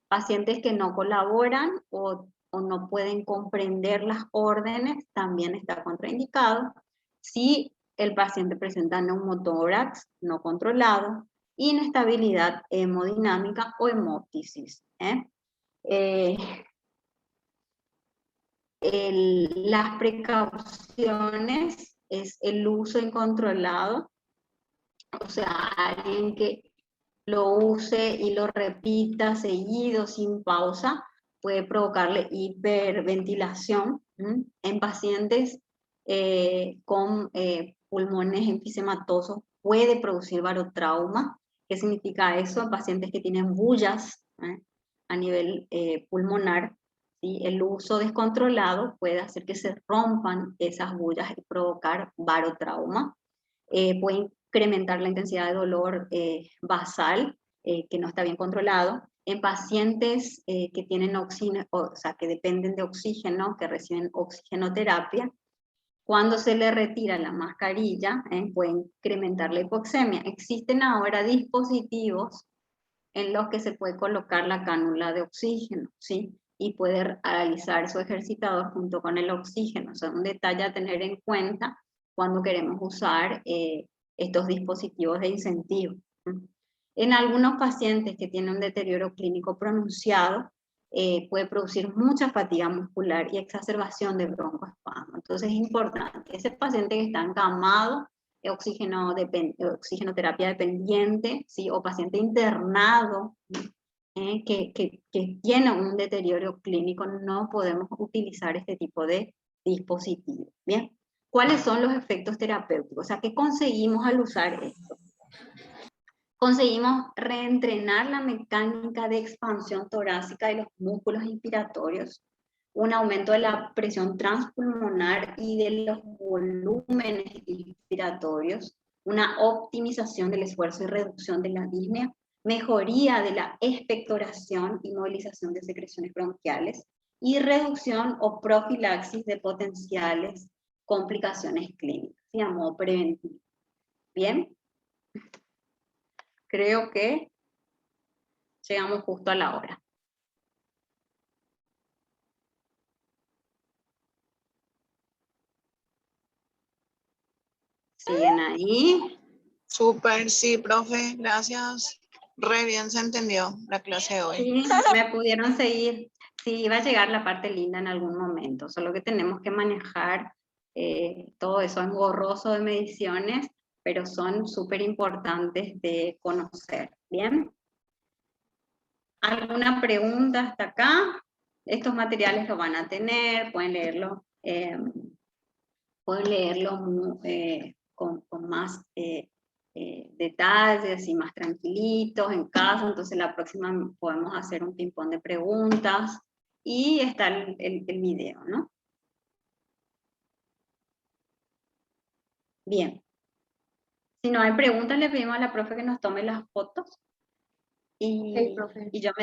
Pacientes que no colaboran o no pueden comprender las órdenes, también está contraindicado. Si el paciente presenta neumotórax no controlado, inestabilidad hemodinámica o hemóptisis. Las precauciones es el uso incontrolado, o sea, alguien que lo use y lo repita seguido, sin pausa, puede provocarle hiperventilación. En pacientes con pulmones enfisematosos puede producir barotrauma. ¿Qué significa eso? En pacientes que tienen bullas a nivel pulmonar, ¿sí? El uso descontrolado puede hacer que se rompan esas bullas y provocar barotrauma. Puede incrementar la intensidad de dolor basal, que no está bien controlado. En pacientes que tienen oxígeno, o sea, que dependen de oxígeno, que reciben oxigenoterapia, cuando se le retira la mascarilla, puede incrementar la hipoxemia. Existen ahora dispositivos en los que se puede colocar la cánula de oxígeno, ¿sí? Y puede realizar su ejercitador junto con el oxígeno. O sea, un detalle a tener en cuenta cuando queremos usar estos dispositivos de incentivo. En algunos pacientes que tienen un deterioro clínico pronunciado, puede producir mucha fatiga muscular y exacerbación de broncoespasmo. Entonces es importante, ese paciente que está encamado oxigenoterapia dependiente, ¿sí? O paciente internado, que tiene un deterioro clínico, no podemos utilizar este tipo de dispositivos. Bien, ¿cuáles son los efectos terapéuticos? O sea, ¿qué conseguimos al usar esto? Conseguimos reentrenar la mecánica de expansión torácica de los músculos inspiratorios, un aumento de la presión transpulmonar y de los volúmenes inspiratorios, una optimización del esfuerzo y reducción de la disnea, mejoría de la expectoración y movilización de secreciones bronquiales, y reducción o profilaxis de potenciales complicaciones clínicas, ¿sí? A modo preventivo. Bien. Creo que llegamos justo a la hora. ¿Siguen ahí? Súper, sí, profe, gracias. Re bien se entendió la clase de hoy. Sí, me pudieron seguir. Sí, iba a llegar la parte linda en algún momento, solo que tenemos que manejar todo eso engorroso de mediciones, pero son súper importantes de conocer. ¿Bien? ¿Alguna pregunta hasta acá? Estos materiales lo van a tener, pueden leerlo con más detalles y más tranquilitos en casa. Entonces la próxima podemos hacer un ping-pong de preguntas y está el video, ¿no? Bien. Si no hay preguntas, le pedimos a la profe que nos tome las fotos. Sí, profe. Y yo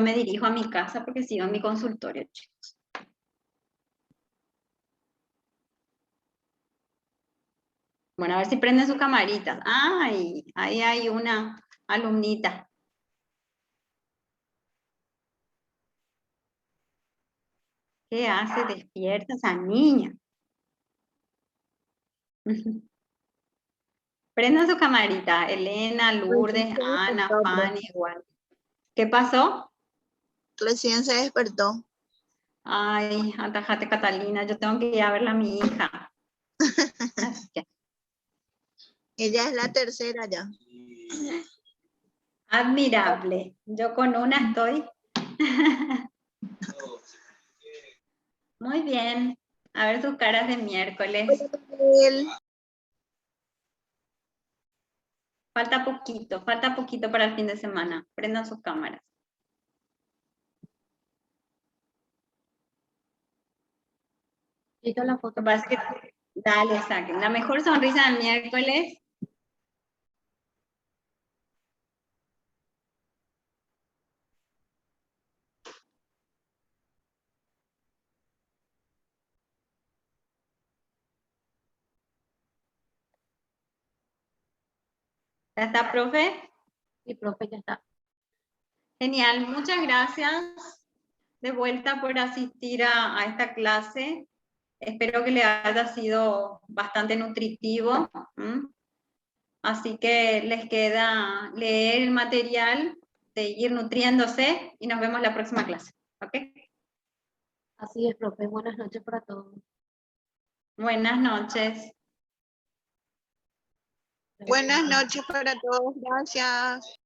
me dirijo a mi casa porque sigo en mi consultorio, chicos. Bueno, a ver si prenden sus camaritas. ¡Ay! Ahí hay una alumnita. ¿Qué hace despierta esa niña? Prendan su camarita. Elena, Lourdes, Ana, Fanny, igual. ¿Qué pasó? Recién se despertó. Ay, atajate, Catalina. Yo tengo que ir a verla a mi hija. Así que, Ella es la tercera ya. admirable. Yo con una estoy. Muy bien. A ver sus caras de miércoles. Falta poquito para el fin de semana. Prendan sus cámaras. Quito la foto. Lo que pasa es que, dale, saquen. La mejor sonrisa del miércoles. ¿Ya está, profe? Sí, profe, ya está. Genial, muchas gracias de vuelta por asistir a esta clase. Espero que le haya sido bastante nutritivo. Así que les queda leer el material, seguir nutriéndose y nos vemos la próxima clase. ¿Ok? Así es, profe. Buenas noches para todos. Buenas noches. Buenas noches para todos. Gracias.